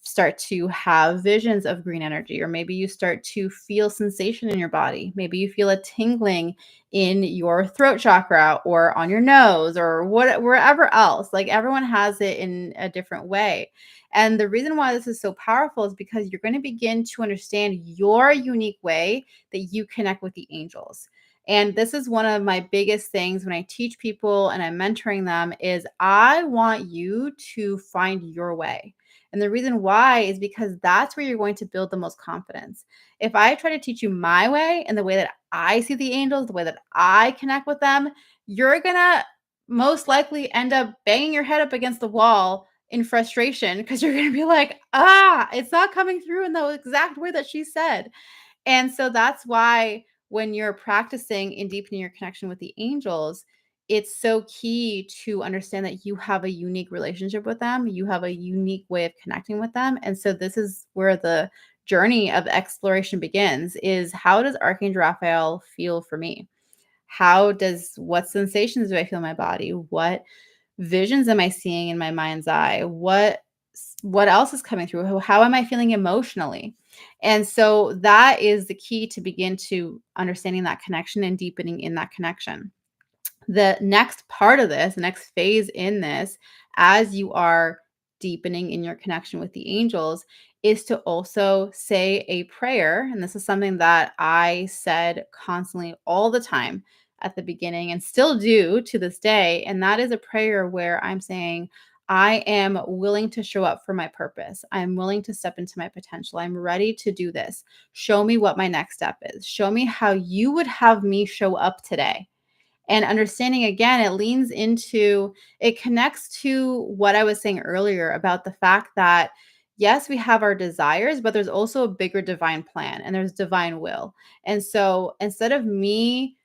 Speaker 1: start to have visions of green energy, or maybe you start to feel sensation in your body. Maybe you feel a tingling in your throat chakra or on your nose or wherever else. Like everyone has it in a different way. And the reason why this is so powerful is because you're going to begin to understand your unique way that you connect with the angels. And this is one of my biggest things when I teach people and I'm mentoring them is I want you to find your way. And the reason why is because that's where you're going to build the most confidence. If I try to teach you my way and the way that I see the angels, the way that I connect with them, you're going to most likely end up banging your head up against the wall in frustration because you're going to be like, it's not coming through in the exact way that she said. And so that's why when you're practicing in deepening your connection with the angels, it's so key to understand that you have a unique relationship with them. You have a unique way of connecting with them. And so this is where the journey of exploration begins is how does Archangel Raphael feel for me? What sensations do I feel in my body? What visions am I seeing in my mind's eye? What else is coming through? How am I feeling emotionally? And so that is the key to begin to understanding that connection and deepening in that connection. The next part of this, the next phase in this, as you are deepening in your connection with the angels, is to also say a prayer. And this is something that I said constantly all the time. at the beginning and still do to this day. And that is a prayer where I'm saying, I am willing to show up for my purpose. I'm willing to step into my potential. I'm ready to do this. Show me what my next step is. Show me how you would have me show up today. And understanding again, it connects to what I was saying earlier about the fact that, yes, we have our desires, but there's also a bigger divine plan and there's divine will. And so instead of me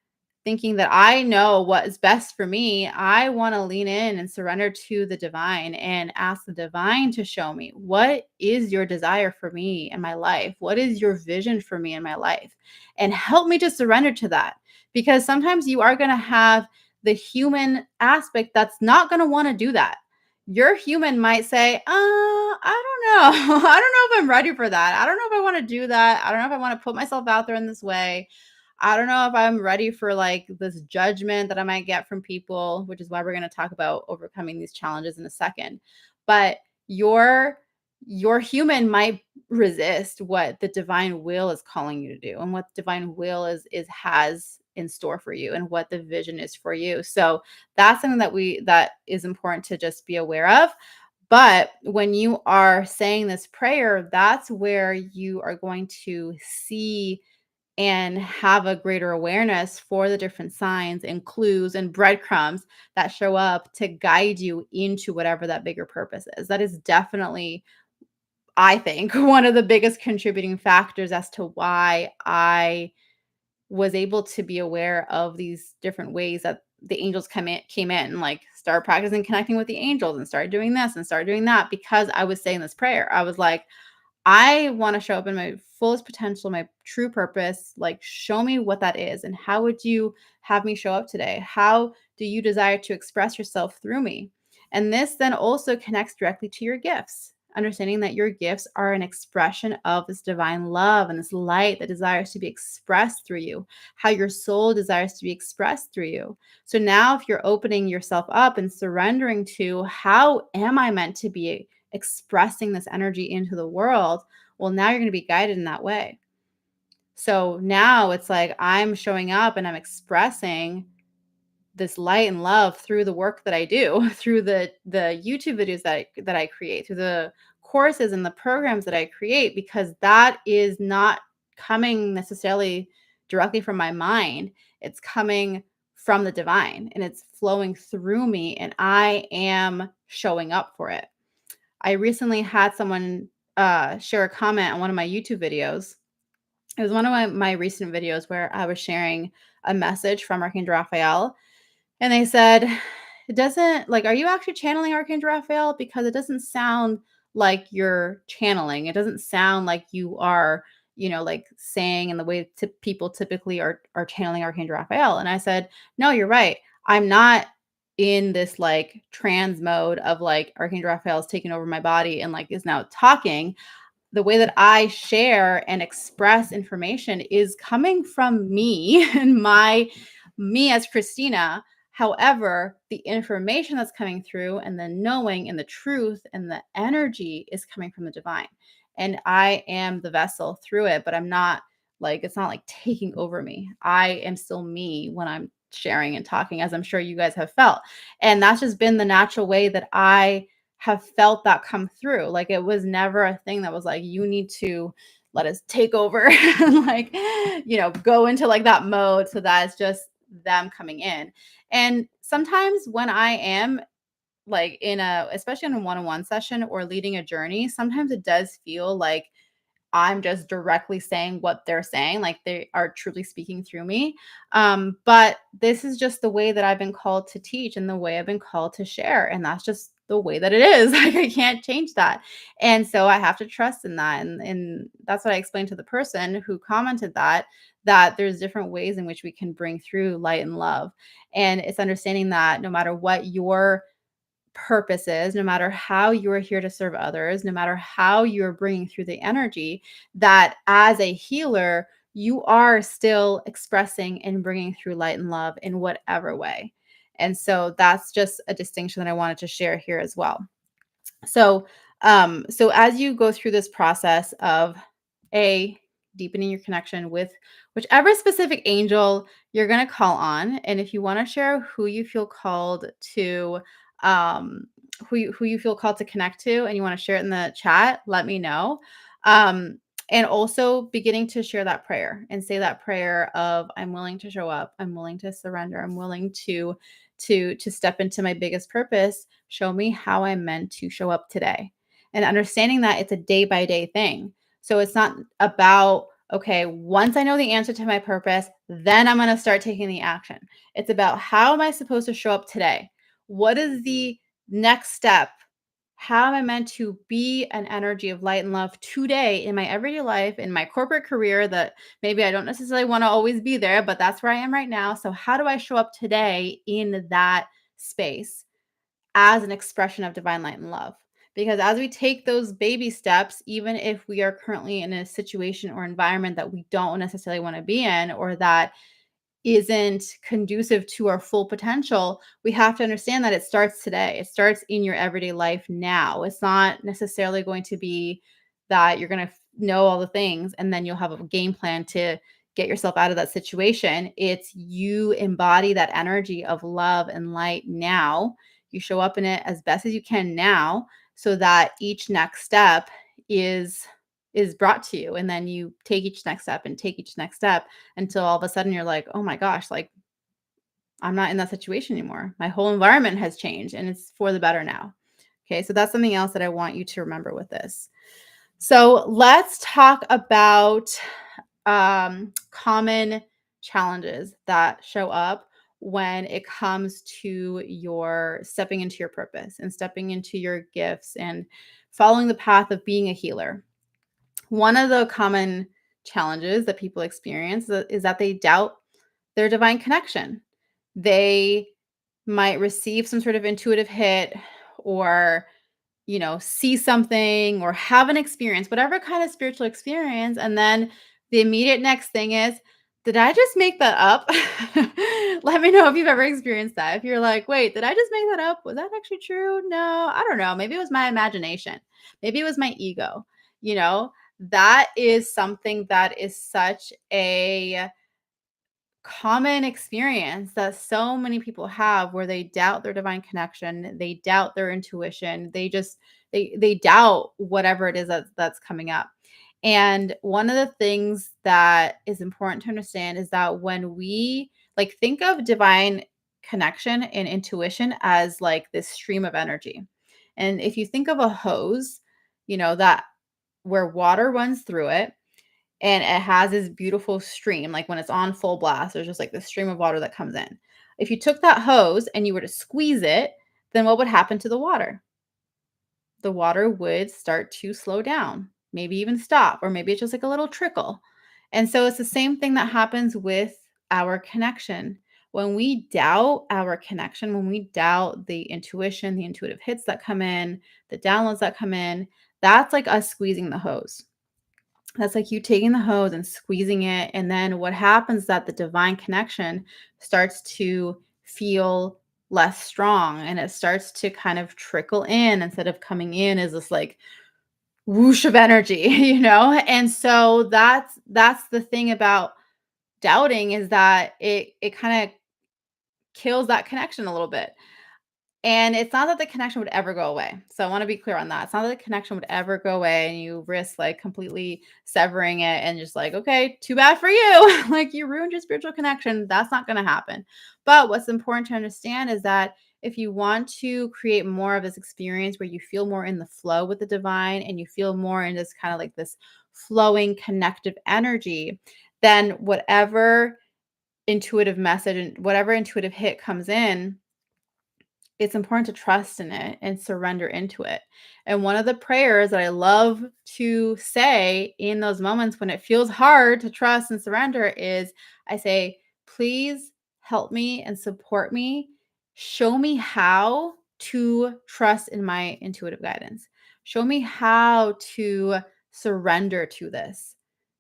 Speaker 1: thinking that I know what is best for me, I want to lean in and surrender to the divine and ask the divine to show me, what is your desire for me in my life? What is your vision for me in my life? And help me to surrender to that. Because sometimes you are going to have the human aspect that's not going to want to do that. Your human might say, I don't know. I don't know if I'm ready for that. I don't know if I want to do that. I don't know if I want to put myself out there in this way. I don't know if I'm ready for like this judgment that I might get from people, which is why we're going to talk about overcoming these challenges in a second. But your human might resist what the divine will is calling you to do and what divine will is has in store for you and what the vision is for you. So that's something that is important to just be aware of. But when you are saying this prayer, that's where you are going to see and have a greater awareness for the different signs and clues and breadcrumbs that show up to guide you into whatever that bigger purpose is. That is definitely, I think, one of the biggest contributing factors as to why I was able to be aware of these different ways that the angels came in and like start practicing connecting with the angels and start doing this and start doing that because I was saying this prayer. I was like, I want to show up in my fullest potential, my true purpose. Like, show me what that is. And how would you have me show up today? How do you desire to express yourself through me? And this then also connects directly to your gifts, understanding that your gifts are an expression of this divine love and this light that desires to be expressed through you, how your soul desires to be expressed through you. So now, if you're opening yourself up and surrendering to how am I meant to be expressing this energy into the world, well, now you're going to be guided in that way. So now it's like I'm showing up and I'm expressing this light and love through the work that I do, through the YouTube videos that I create, through the courses and the programs that I create, because that is not coming necessarily directly from my mind. It's coming from the divine and it's flowing through me and I am showing up for it. I recently had someone share a comment on one of my YouTube videos. It was one of my recent videos where I was sharing a message from Archangel Raphael. And they said, it doesn't like, are you actually channeling Archangel Raphael? Because it doesn't sound like you're channeling. It doesn't sound like you are, like saying in the way people typically are channeling Archangel Raphael. And I said, no, you're right. I'm not in this like trans mode of like Archangel Raphael is taking over my body and like is now talking. The way that I share and express information is coming from me and me as Christina. However, the information that's coming through and the knowing and the truth and the energy is coming from the divine. And I am the vessel through it, but I'm not like, it's not like taking over me. I am still me when I'm sharing and talking, as I'm sure you guys have felt. And that's just been the natural way that I have felt that come through. Like it was never a thing that was like, you need to let us take over and like, go into like that mode. So that it's just them coming in. And sometimes when I am like especially in a one-on-one session or leading a journey, sometimes it does feel like I'm just directly saying what they're saying, like they are truly speaking through me. But this is just the way that I've been called to teach and the way I've been called to share. And that's just the way that it is. Like I can't change that. And so I have to trust in that. And that's what I explained to the person who commented that there's different ways in which we can bring through light and love. And it's understanding that no matter what your purposes, no matter how you're here to serve others, no matter how you're bringing through the energy, that as a healer, you are still expressing and bringing through light and love in whatever way. And so that's just a distinction that I wanted to share here as well. So, so as you go through this process of deepening your connection with whichever specific angel you're going to call on. And if you want to share who you feel called to, um, who you feel called to connect to, and you want to share it in the chat, let me know. Um, and also beginning to share that prayer and say that prayer of, I'm willing to show up, I'm willing to surrender, I'm willing to step into my biggest purpose. Show me how I'm meant to show up today. And understanding that it's a day by day thing. So it's not about, okay, once I know the answer to my purpose, then I'm going to start taking the action. It's about, how am I supposed to show up today? What is the next step? How am I meant to be an energy of light and love today in my everyday life, in my corporate career that maybe I don't necessarily want to always be there, but that's where I am right now. So how do I show up today in that space as an expression of divine light and love? Because as we take those baby steps, even if we are currently in a situation or environment that we don't necessarily want to be in, or that isn't conducive to our full potential, we have to understand that it starts today. It starts in your everyday life now. It's not necessarily going to be that you're going to know all the things and then you'll have a game plan to get yourself out of that situation. It's, you embody that energy of love and light now. You show up in it as best as you can now, so that each next step is brought to you, and then you take each next step and take each next step until all of a sudden you're like, oh my gosh, like, I'm not in that situation anymore. My whole environment has changed and it's for the better now. Okay, so that's something else that I want you to remember with this. So let's talk about common challenges that show up when it comes to your stepping into your purpose and stepping into your gifts and following the path of being a healer. One of the common challenges that people experience is that they doubt their divine connection. They might receive some sort of intuitive hit, or see something or have an experience, whatever kind of spiritual experience. And then the immediate next thing is, did I just make that up? Let me know if you've ever experienced that. If you're like, wait, did I just make that up? Was that actually true? No, I don't know. Maybe it was my imagination. Maybe it was my ego. You know, that is something that is such a common experience that so many people have, where they doubt their divine connection, they doubt their intuition, they doubt whatever it is that's coming up. And one of the things that is important to understand is that when we, like, think of divine connection and intuition as like this stream of energy. And if you think of a hose, that where water runs through it, and it has this beautiful stream. Like when it's on full blast, there's just like this stream of water that comes in. If you took that hose and you were to squeeze it, then what would happen to the water? The water would start to slow down, maybe even stop, or maybe it's just like a little trickle. And so it's the same thing that happens with our connection. When we doubt our connection, when we doubt the intuition, the intuitive hits that come in, the downloads that come in, that's like us squeezing the hose. That's like you taking the hose and squeezing it. And then what happens is that the divine connection starts to feel less strong, and it starts to kind of trickle in instead of coming in as this like whoosh of energy, And so that's the thing about doubting, is that it kind of kills that connection a little bit. And it's not that the connection would ever go away. So I want to be clear on that. It's not that the connection would ever go away and you risk like completely severing it and just like, okay, too bad for you. Like, you ruined your spiritual connection. That's not going to happen. But what's important to understand is that if you want to create more of this experience where you feel more in the flow with the divine, and you feel more in this kind of like this flowing connective energy, then whatever intuitive message and whatever intuitive hit comes in, it's important to trust in it and surrender into it. And one of the prayers that I love to say in those moments when it feels hard to trust and surrender is, I say, please help me and support me. Show me how to trust in my intuitive guidance. Show me how to surrender to this.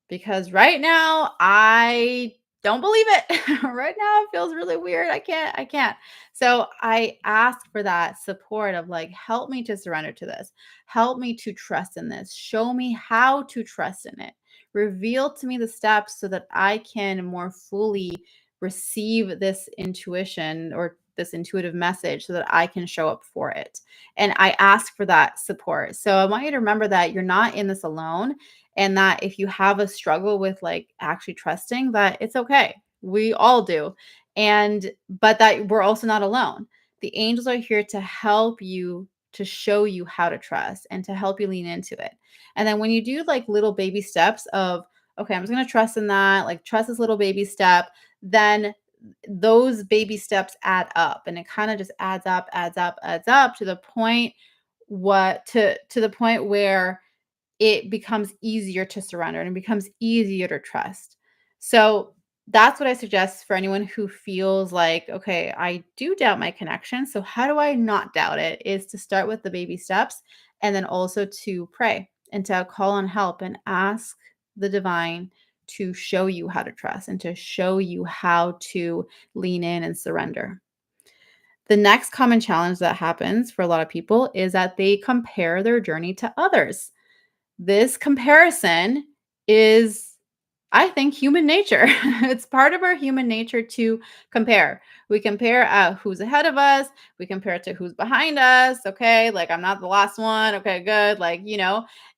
Speaker 1: Because right now I don't believe it. Right now it feels really weird. I can't. So I ask for that support of like, help me to surrender to this. Help me to trust in this. Show me how to trust in it. reveal to me the steps so that I can more fully receive this intuition or this intuitive message so that I can show up for it. And I ask for that support. So I want you to remember that you're not in this alone, and that if you have a struggle with like actually trusting, that it's okay. We all do. And but that we're also not alone. The angels are here to help you, to show you how to trust and to help you lean into it. And then when you do like little baby steps of, okay, I'm just going to trust in that, like trust this little baby step, then those baby steps add up, and it kind of just adds up to the point to the point where it becomes easier to surrender and it becomes easier to trust. So that's what I suggest for anyone who feels like, okay, I do doubt my connection. So how do I not doubt it? Is to start with the baby steps, and then also to pray and to call on help and ask the divine to show you how to trust and to show you how to lean in and surrender. The next common challenge that happens for a lot of people is that they compare their journey to others. This comparison is, I think, human nature. It's part of our human nature to compare. We compare who's ahead of us. We compare to who's behind us. Okay. Like, I'm not the last one. Okay, good.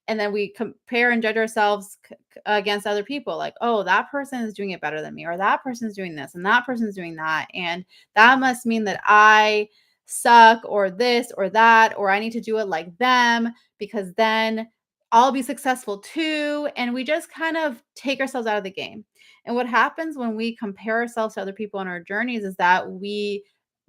Speaker 1: And then we compare and judge ourselves against other people. Like, oh, that person is doing it better than me, or that person's doing this, and that person's doing that. And that must mean that I suck, or this, or that, or I need to do it like them because then I'll be successful too. And we just kind of take ourselves out of the game. And what happens when we compare ourselves to other people on our journeys is that we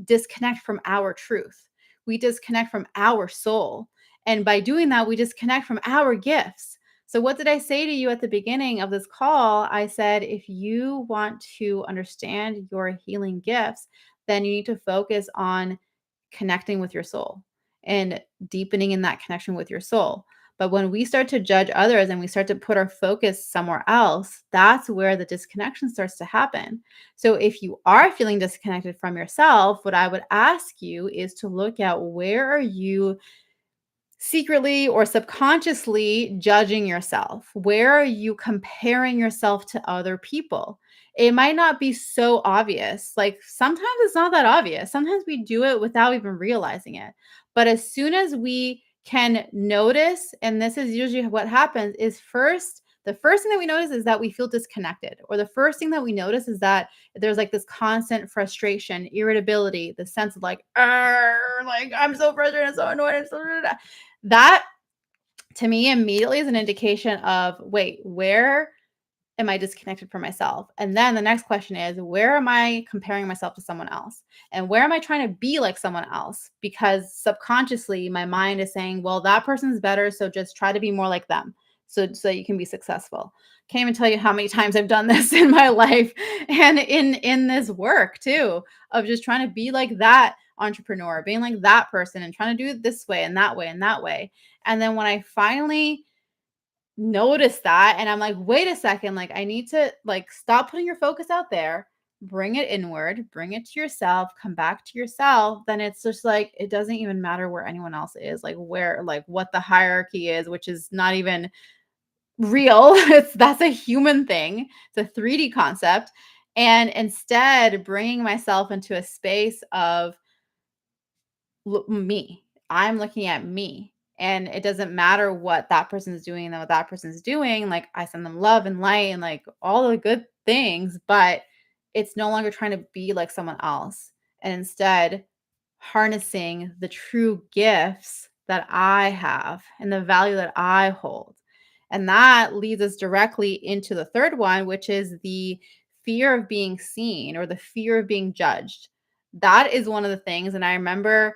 Speaker 1: disconnect from our truth. We disconnect from our soul. And by doing that, we disconnect from our gifts. So, what did I say to you at the beginning of this call? I said, if you want to understand your healing gifts, then you need to focus on connecting with your soul and deepening in that connection with your soul. But when we start to judge others and we start to put our focus somewhere else, that's where the disconnection starts to happen. So if you are feeling disconnected from yourself, what I would ask you is to look at, where are you secretly or subconsciously judging yourself? Where are you comparing yourself to other people? It might not be so obvious. Like, sometimes it's not that obvious. Sometimes we do it without even realizing it. But as soon as we can notice, and this is usually what happens, is the first thing that we notice is that we feel disconnected, or the first thing that we notice is that there's like this constant frustration, irritability, the sense of like, like I'm so frustrated, I'm so annoyed, I'm so that to me immediately is an indication of, wait, where am I disconnected from myself? And then the next question is, where am I comparing myself to someone else? And where am I trying to be like someone else? Because subconsciously my mind is saying, well, that person's better, so just try to be more like them. So you can be successful. Can't even tell you how many times I've done this in my life and in this work too, of just trying to be like that entrepreneur, being like that person and trying to do it this way and that way and that way. And then when I finally notice that, and I'm like, wait a second, like I need to like stop putting your focus out there, bring it inward, bring it to yourself, come back to yourself, then it's just like it doesn't even matter where anyone else is, like where, like what the hierarchy is, which is not even real. That's a human thing. It's a 3D concept. And instead bringing myself into a space of me. I'm looking at me. And it doesn't matter what that person's doing and what that person's doing. Like, I send them love and light and like all the good things, but it's no longer trying to be like someone else. And instead harnessing the true gifts that I have and the value that I hold. And that leads us directly into the third one, which is the fear of being seen or the fear of being judged. That is one of the things. And I remember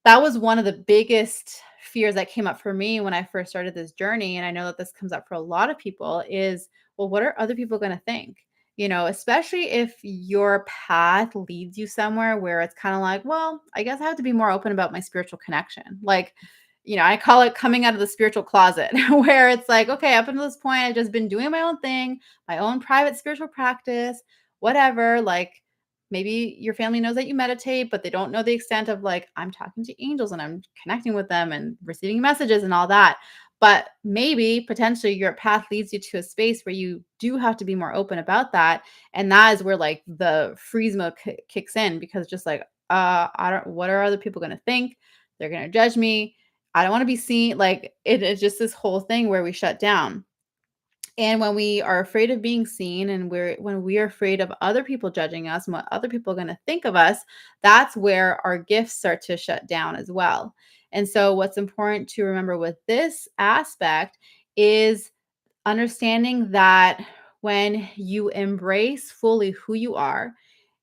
Speaker 1: that was one of the biggest fears that came up for me when I first started this journey. And I know that this comes up for a lot of people is, well, what are other people going to think? Especially if your path leads you somewhere where it's kind of like, well, I guess I have to be more open about my spiritual connection. Like, I call it coming out of the spiritual closet, where it's like, okay, up until this point, I've just been doing my own thing, my own private spiritual practice, whatever. Like, maybe your family knows that you meditate, but they don't know the extent of like, I'm talking to angels and I'm connecting with them and receiving messages and all that. But maybe potentially your path leads you to a space where you do have to be more open about that. And that is where like the freeze mode kicks in, because just like, I don't, what are other people going to think? They're going to judge me. I don't want to be seen. Like it is just this whole thing where we shut down. And when we are afraid of being seen, and when we are afraid of other people judging us and what other people are going to think of us, that's where our gifts start to shut down as well. And so what's important to remember with this aspect is understanding that when you embrace fully who you are,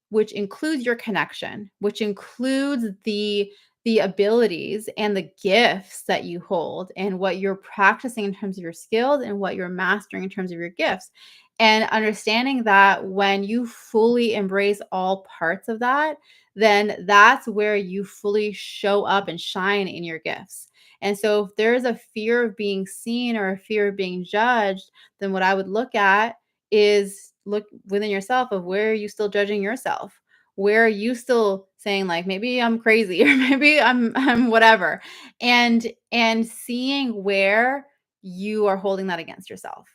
Speaker 1: which includes your connection, which includes the abilities and the gifts that you hold and what you're practicing in terms of your skills and what you're mastering in terms of your gifts. And understanding that when you fully embrace all parts of that, then that's where you fully show up and shine in your gifts. And so if there's a fear of being seen or a fear of being judged, then what I would look at is look within yourself of where are you still judging yourself? Where are you still saying like maybe I'm crazy or maybe I'm whatever? And seeing where you are holding that against yourself.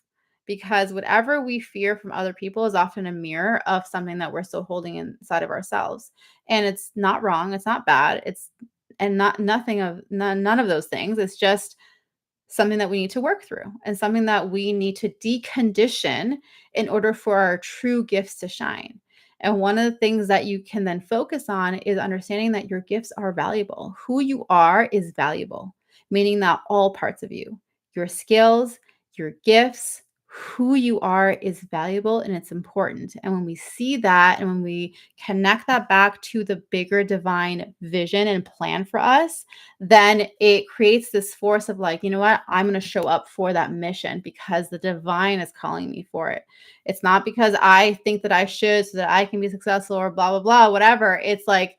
Speaker 1: Because whatever we fear from other people is often a mirror of something that we're still holding inside of ourselves. And it's not wrong, it's not bad. It's and not nothing of none of those things. It's just something that we need to work through and something that we need to decondition in order for our true gifts to shine. And one of the things that you can then focus on is understanding that your gifts are valuable. Who you are is valuable, meaning that all parts of you, your skills, your gifts, who you are is valuable and it's important. And when we see that and when we connect that back to the bigger divine vision and plan for us, then it creates this force of like, you know what? I'm going to show up for that mission because the divine is calling me for it. It's not because I think that I should so that I can be successful or blah, blah, blah, whatever. It's like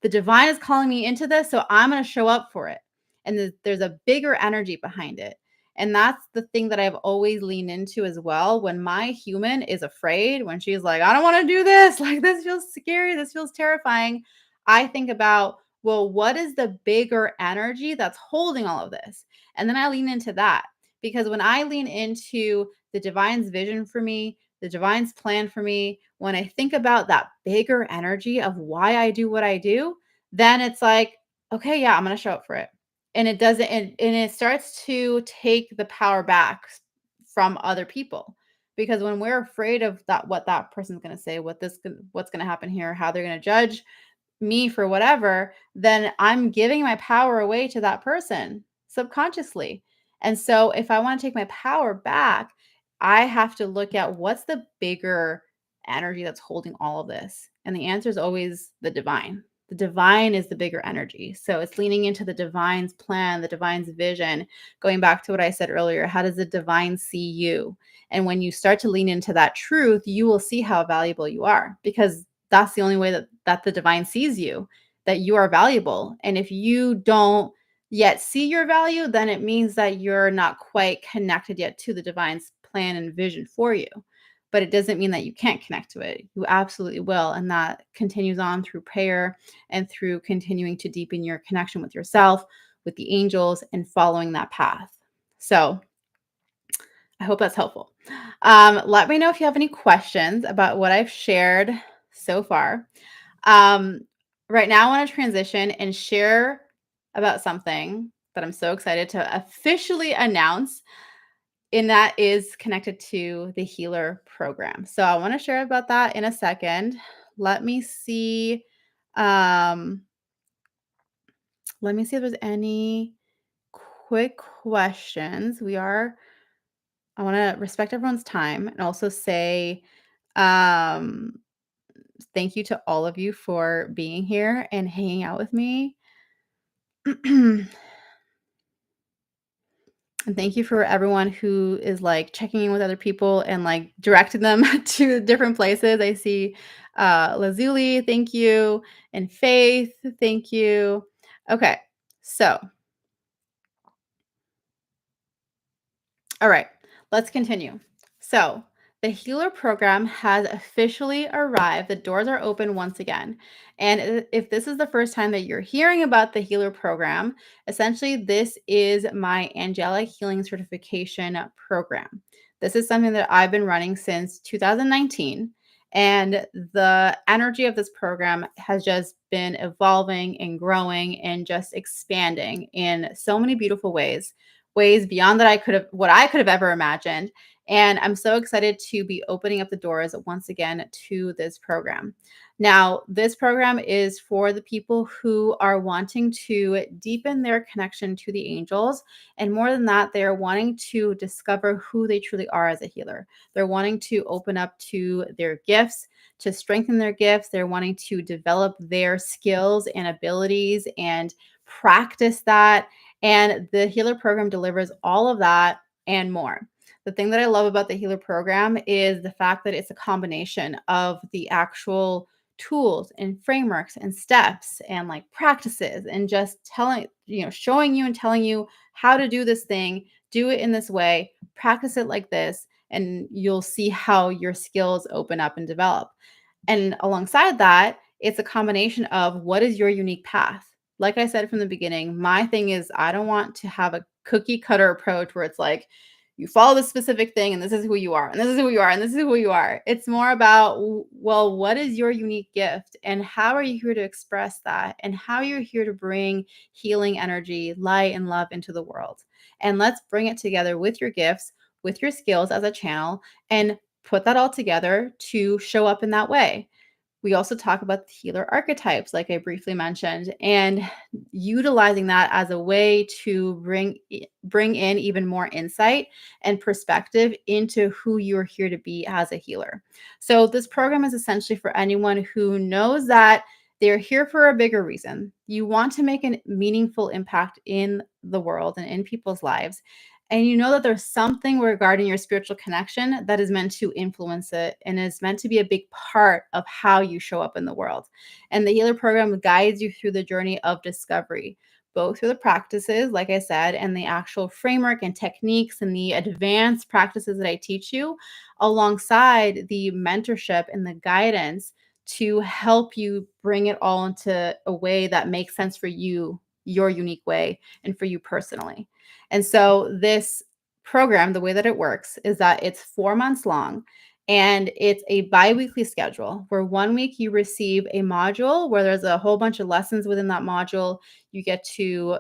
Speaker 1: the divine is calling me into this, so I'm going to show up for it. And there's a bigger energy behind it. And that's the thing that I've always leaned into as well. When my human is afraid, when she's like, I don't want to do this, like this feels scary, this feels terrifying, I think about, well, what is the bigger energy that's holding all of this? And then I lean into that, because when I lean into the divine's vision for me, the divine's plan for me, when I think about that bigger energy of why I do what I do, then it's like, okay, yeah, I'm going to show up for it. And it doesn't, and it starts to take the power back from other people. Because when we're afraid of that, what that person's going to say, what's going to happen here, how they're going to judge me for whatever, then I'm giving my power away to that person subconsciously. And so if I want to take my power back, I have to look at what's the bigger energy that's holding all of this. And the answer is always the divine. The divine is the bigger energy. So it's leaning into the divine's plan, the divine's vision. Going back to what I said earlier, how does the divine see you? And when you start to lean into that truth, you will see how valuable you are, because that's the only way that the divine sees you, that you are valuable. And if you don't yet see your value, then it means that you're not quite connected yet to the divine's plan and vision for you. But it doesn't mean that you can't connect to it. You absolutely will. And that continues on through prayer and through continuing to deepen your connection with yourself, with the angels, and following that path. So I hope that's helpful. Let me know if you have any questions about what I've shared so far. Um, right now, I want to transition and share about something that I'm so excited to officially announce, and that is connected to the Healer program. So I want to share about that in a second. Let me see. Um, let me see if there's any quick questions. I want to respect everyone's time and also say, um, thank you to all of you for being here and hanging out with me. And thank you for everyone who is like checking in with other people and like directing them to different places. I see Lazuli, thank you, and Faith, thank you. Okay, so all right, let's continue. So The Healer program has officially arrived. The doors are open once again. And if this is the first time that you're hearing about the Healer program, essentially, this is my Angelic Healing Certification program. This is something that I've been running since 2019. And the energy of this program has just been evolving and growing and just expanding in so many beautiful ways, ways beyond what I could have ever imagined. And I'm so excited to be opening up the doors once again to this program. Now, this program is for the people who are wanting to deepen their connection to the angels. And more than that, they are wanting to discover who they truly are as a healer. They're wanting to open up to their gifts, to strengthen their gifts. They're wanting to develop their skills and abilities and practice that. And the Healer program delivers all of that and more. The thing that I love about the Healer program is the fact that it's a combination of the actual tools and frameworks and steps and like practices and just showing you and telling you how to do this thing, do it in this way, practice it like this, and you'll see how your skills open up and develop. And alongside that, it's a combination of what is your unique path. Like I said from the beginning, my thing is I don't want to have a cookie cutter approach where it's like, you follow this specific thing and this is who you are and this is who you are and this is who you are. It's more about, well, what is your unique gift and how are you here to express that and how you're here to bring healing energy, light, and love into the world. And let's bring it together with your gifts, with your skills as a channel, and put that all together to show up in that way. We also talk about the healer archetypes, like I briefly mentioned, and utilizing that as a way to bring in even more insight and perspective into who you're here to be as a healer. So this program is essentially for anyone who knows that they're here for a bigger reason. You want to make a meaningful impact in the world and in people's lives. And you know that there's something regarding your spiritual connection that is meant to influence it and is meant to be a big part of how you show up in the world. And the Healer program guides you through the journey of discovery, both through the practices, like I said, and the actual framework and techniques and the advanced practices that I teach you, alongside the mentorship and the guidance to help you bring it all into a way that makes sense for you, your unique way, and for you personally. And so this program, the way that it works is that it's 4 months long and it's a bi-weekly schedule where 1 week you receive a module where there's a whole bunch of lessons within that module. You get to,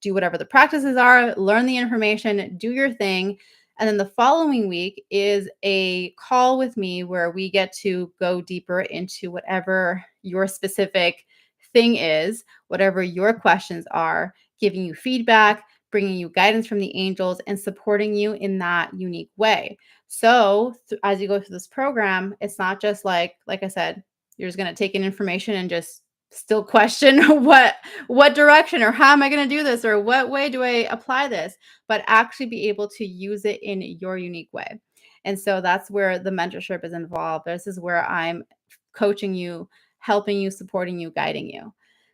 Speaker 1: do whatever the practices are, learn the information, do your thing. And then the following week is a call with me where we get to go deeper into whatever your specific thing is, whatever your questions are, giving you feedback, bringing you guidance from the angels, and supporting you in that unique way. So as you go through this program, it's not just like I said, you're just going to take in information and just still question what direction or how am I going to do this or what way do I apply this, but actually be able to use it in your unique way. And so that's where the mentorship is involved. This is where I'm coaching you, helping you, supporting you, guiding you.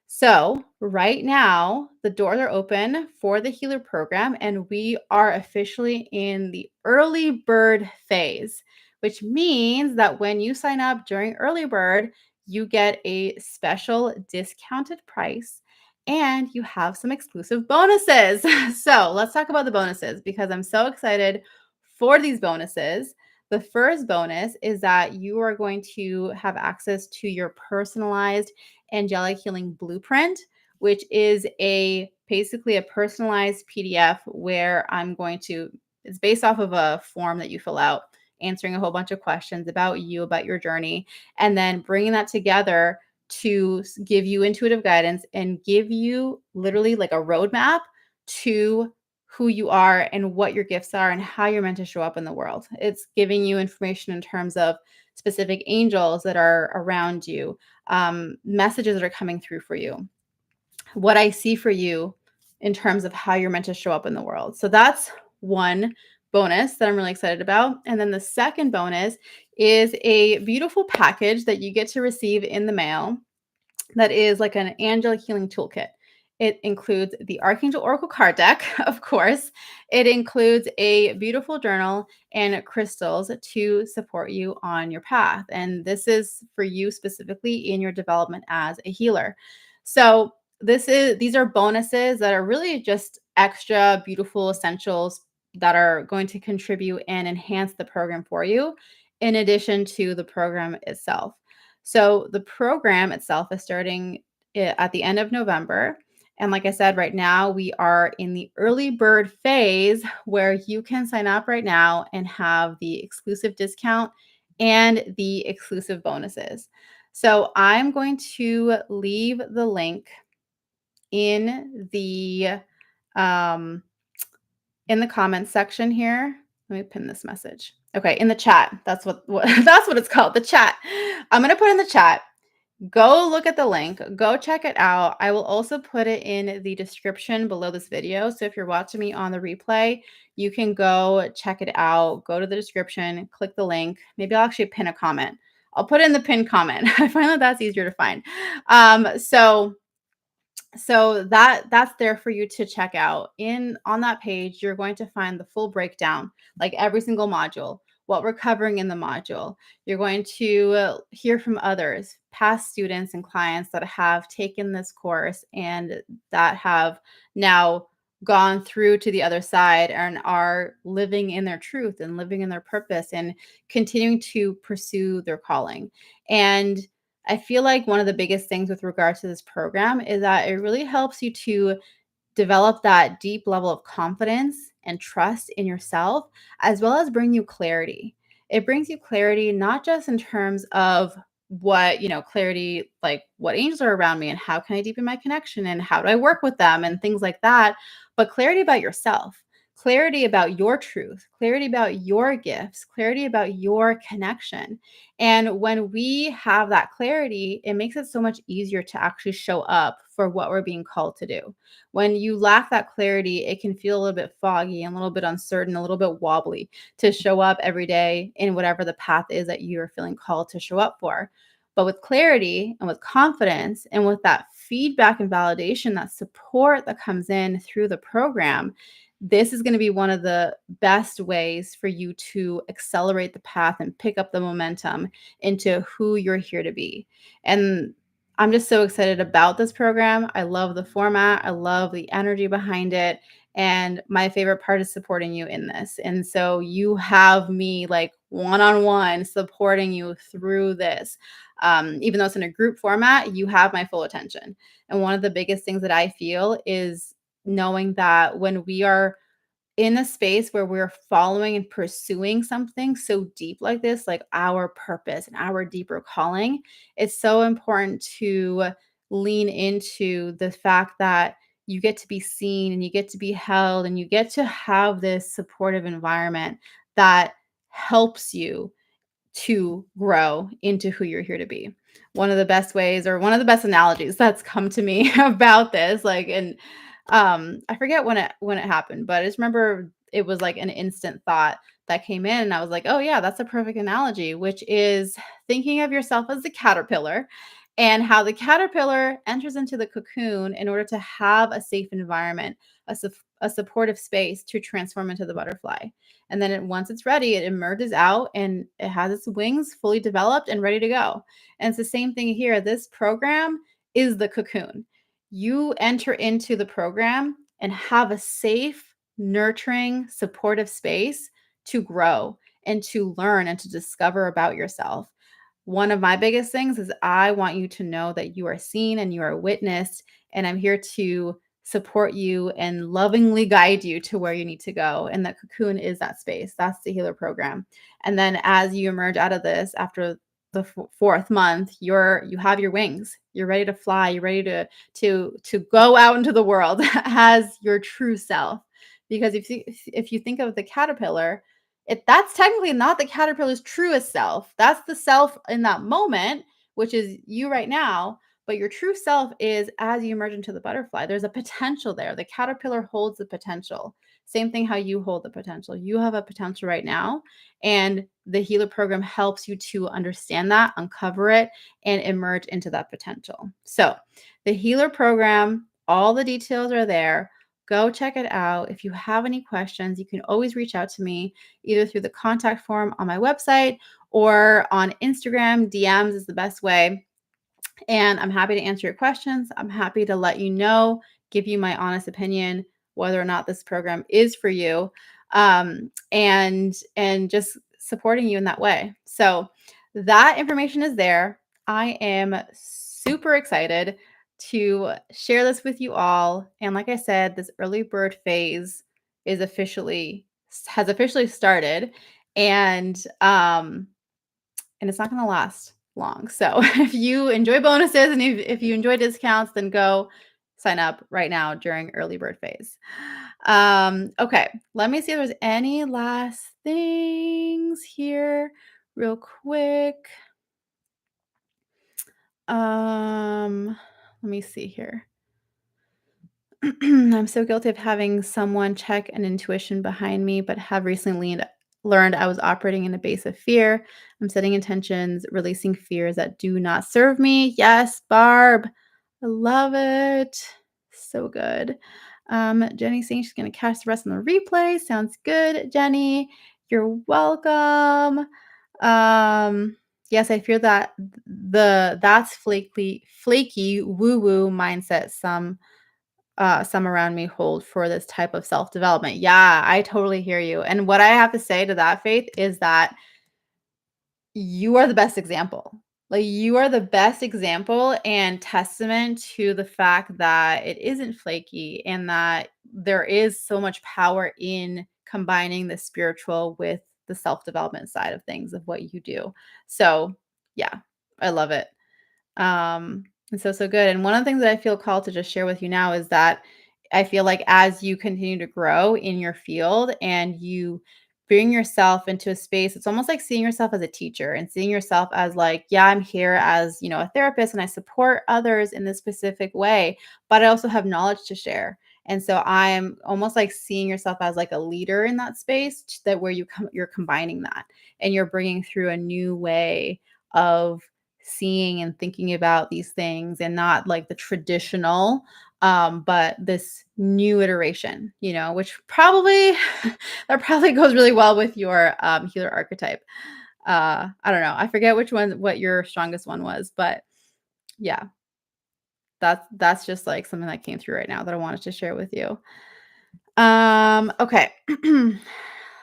Speaker 1: So, right now, the doors are open for the Healer program, and we are officially in the early bird phase, which means that when you sign up during early bird, you get a special discounted price and you have some exclusive bonuses. So, let's talk about the bonuses because I'm so excited for these bonuses. The first bonus is that you are going to have access to your personalized Angelic Healing Blueprint, which is basically a personalized PDF where it's based off of a form that you fill out, answering a whole bunch of questions about you, about your journey, and then bringing that together to give you intuitive guidance and give you literally like a roadmap to who you are and what your gifts are and how you're meant to show up in the world. It's giving you information in terms of specific angels that are around you, messages that are coming through for you, what I see for you in terms of how you're meant to show up in the world. So that's one bonus that I'm really excited about. And then the second bonus is a beautiful package that you get to receive in the mail that is like an angelic healing toolkit. It includes the Archangel Oracle card deck, of course. It includes a beautiful journal and crystals to support you on your path. And this is for you specifically in your development as a healer. So, these are bonuses that are really just extra beautiful essentials that are going to contribute and enhance the program for you in addition to the program itself. So, the program itself is starting at the end of November, and like I said, right now we are in the early bird phase where you can sign up right now and have the exclusive discount and the exclusive bonuses. So I'm going to leave the link in the um, in the comments section here. Let me pin this message. Okay, in the chat. That's what that's what it's called, the chat. I'm going to put in the chat. Go look at the link. Go check it out. I will also put it in the description below this video. So if you're watching me on the replay, you can go check it out. Go to the description, click the link. Maybe I'll actually pin a comment. I'll put in the pinned comment. I find that that's easier to find. So that's there for you to check out. In on that page, you're going to find the full breakdown, like every single module, what we're covering in the module. You're going to hear from others, past students and clients that have taken this course and that have now gone through to the other side and are living in their truth and living in their purpose and continuing to pursue their calling. And I feel like one of the biggest things with regard to this program is that it really helps you to develop that deep level of confidence and trust in yourself, as well as bring you clarity. It brings you clarity, not just in terms of clarity, like what angels are around me and how can I deepen my connection and how do I work with them and things like that, but clarity about yourself, clarity about your truth, clarity about your gifts, clarity about your connection. And when we have that clarity, it makes it so much easier to actually show up for what we're being called to do. When you lack that clarity, it can feel a little bit foggy and a little bit uncertain, a little bit wobbly to show up every day in whatever the path is that you're feeling called to show up for. But with clarity and with confidence and with that feedback and validation, that support that comes in through the program, this is going to be one of the best ways for you to accelerate the path and pick up the momentum into who you're here to be. And I'm just so excited about this program. I love the format. I love the energy behind it. And my favorite part is supporting you in this. And so you have me like one-on-one supporting you through this. Even though it's in a group format, you have my full attention. And one of the biggest things that I feel is knowing that when we are in a space where we're following and pursuing something so deep like this, like our purpose and our deeper calling, it's so important to lean into the fact that you get to be seen and you get to be held and you get to have this supportive environment that helps you to grow into who you're here to be. One of the best ways or one of the best analogies that's come to me about this, like, and I forget when it happened, but I just remember it was like an instant thought that came in and I was like, "Oh yeah, that's a perfect analogy," which is thinking of yourself as a caterpillar and how the caterpillar enters into the cocoon in order to have a safe environment, a supportive space to transform into the butterfly. And then once it's ready, it emerges out and it has its wings fully developed and ready to go. And it's the same thing here. This program is the cocoon. You enter into the program and have a safe, nurturing, supportive space to grow and to learn and to discover about yourself. One of my biggest things is I want you to know that you are seen and you are witnessed, and I'm here to support you and lovingly guide you to where you need to go. And that cocoon is that space. That's the healer program. And then as you emerge out of this after the fourth month, you have your wings. You're ready to fly. You're ready to go out into the world as your true self. Because if you think of the caterpillar, that's technically not the caterpillar's truest self. That's the self in that moment, which is you right now. But your true self is as you emerge into the butterfly. There's a potential there. The caterpillar holds the potential. Same thing how you hold the potential. You have a potential right now. And the healer program helps you to understand that, uncover it, and emerge into that potential. So the healer program All the details are there. Go check it out. If you have any questions, you can always reach out to me either through the contact form on my website or on Instagram. DMs is the best way. And I'm happy to answer your questions. I'm happy to let you know, give you my honest opinion whether or not this program is for you, and just supporting you in that way. So that information is there. I am super excited to share this with you all. And like I said, this early bird phase is officially has officially started, and it's not going to last long. So if you enjoy bonuses and if you enjoy discounts, then go sign up right now during early bird phase. Okay, let me see if there's any last things here real quick. Let me see here. I'm so guilty of having someone check an intuition behind me, but have recently learned I was operating in a base of fear. I'm setting intentions, releasing fears that do not serve me. Yes, Barb. I love it. So good. Jenny's saying she's going to catch the rest on the replay. Sounds good, Jenny. You're welcome. Yes, I fear that that's flaky woo-woo mindset some around me hold for this type of self-development. Yeah, I totally hear you. And what I have to say to that, Faith, is that you are the best example. Like, you are the best example and testament to the fact that it isn't flaky and that there is so much power in combining the spiritual with the self-development side of things of what you do. So, yeah, I love it. And so good. And one of the things that I feel called to just share with you now is that I feel like as you continue to grow in your field and you bring yourself into a space, it's almost like seeing yourself as a teacher and seeing yourself as like, yeah, I'm here as, a therapist and I support others in this specific way, but I also have knowledge to share. And so I'm almost like seeing yourself as like a leader in that space that where you're combining that and you're bringing through a new way of seeing and thinking about these things and not like the traditional but this new iteration, which probably that probably goes really well with your healer archetype. I don't know, I forget what your strongest one was, but yeah, that's just like something that came through right now that I wanted to share with you. Okay.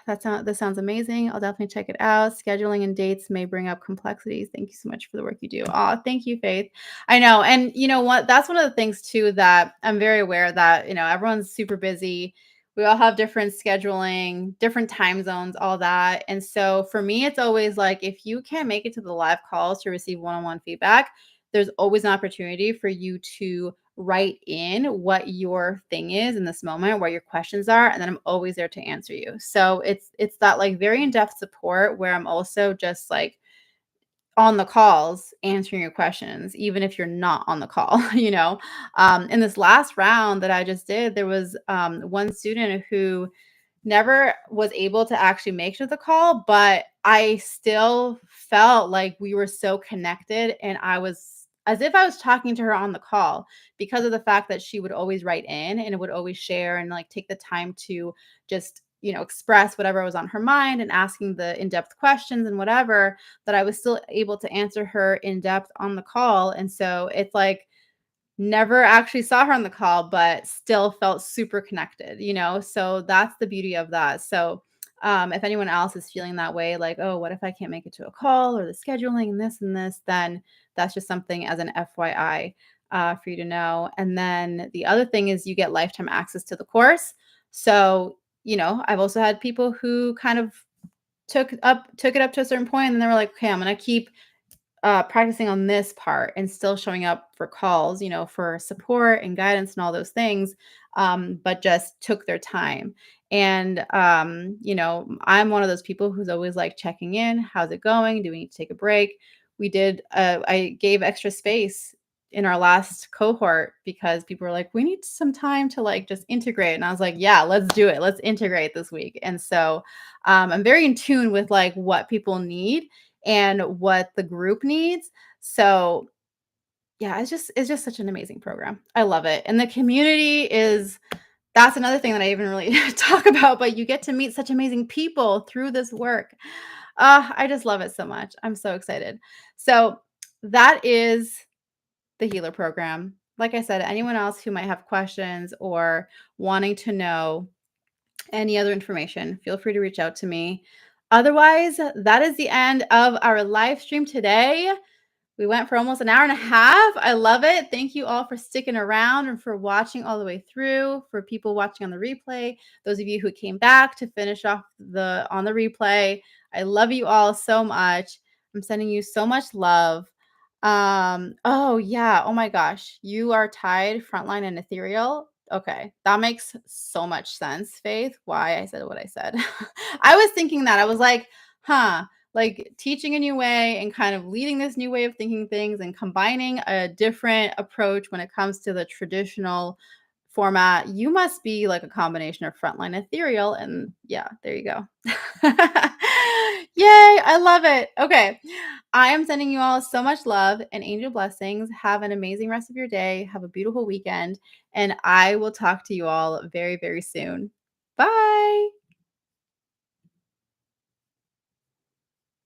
Speaker 1: This sounds amazing. I'll definitely check it out. Scheduling and dates may bring up complexities. Thank you so much for the work you do. Oh, thank you, Faith. I know. And you know what? That's one of the things too that I'm very aware that, everyone's super busy. We all have different scheduling, different time zones, all that. And so for me, it's always like if you can't make it to the live calls to receive one-on-one feedback, there's always an opportunity for you to write in what your thing is in this moment, what your questions are, and then I'm always there to answer you. So it's that like very in-depth support where I'm also just like on the calls answering your questions, even if you're not on the call, In this last round that I just did, there was one student who never was able to actually make it to the call, but I still felt like we were so connected and I was as if I was talking to her on the call because of the fact that she would always write in and would always share and like take the time to just, express whatever was on her mind and asking the in-depth questions and whatever, that I was still able to answer her in depth on the call. And so it's like never actually saw her on the call, but still felt super connected, So that's the beauty of that. So if anyone else is feeling that way, like, oh, what if I can't make it to a call or the scheduling and this, then that's just something as an FYI for you to know. And then the other thing is you get lifetime access to the course. So, I've also had people who kind of took it up to a certain point and they were like, okay, I'm going to keep practicing on this part and still showing up for calls, for support and guidance and all those things, but just took their time. And, I'm one of those people who's always like checking in. How's it going? Do we need to take a break? I gave extra space in our last cohort because people were like, we need some time to like just integrate. And I was like, yeah, let's do it. Let's integrate this week. And so I'm very in tune with like what people need and what the group needs. So Yeah, it's just such an amazing program. I love it. And the community is that's another thing that I even really talk about, but you get to meet such amazing people through this work. I just love it so much. I'm so excited. So that is the healer program. Like I said, anyone else who might have questions or wanting to know any other information, feel free to reach out to me. Otherwise, that is the end of our live stream today. We went for almost an hour and a half. I love it. Thank you all for sticking around and for watching all the way through. For people watching on the replay, those of you who came back to finish off the on the replay, I love you all so much. I'm sending you so much love. Oh yeah, oh my gosh. You are tied, frontline, and ethereal. Okay, that makes so much sense, Faith, why I said what I said. I was thinking that. I was like, huh, like teaching a new way and kind of leading this new way of thinking things and combining a different approach when it comes to the traditional format. You must be like a combination of frontline ethereal. And yeah, there you go. Yay, I love it. Okay. I am sending you all so much love and angel blessings. Have an amazing rest of your day. Have a beautiful weekend. And I will talk to you all very, very soon. Bye.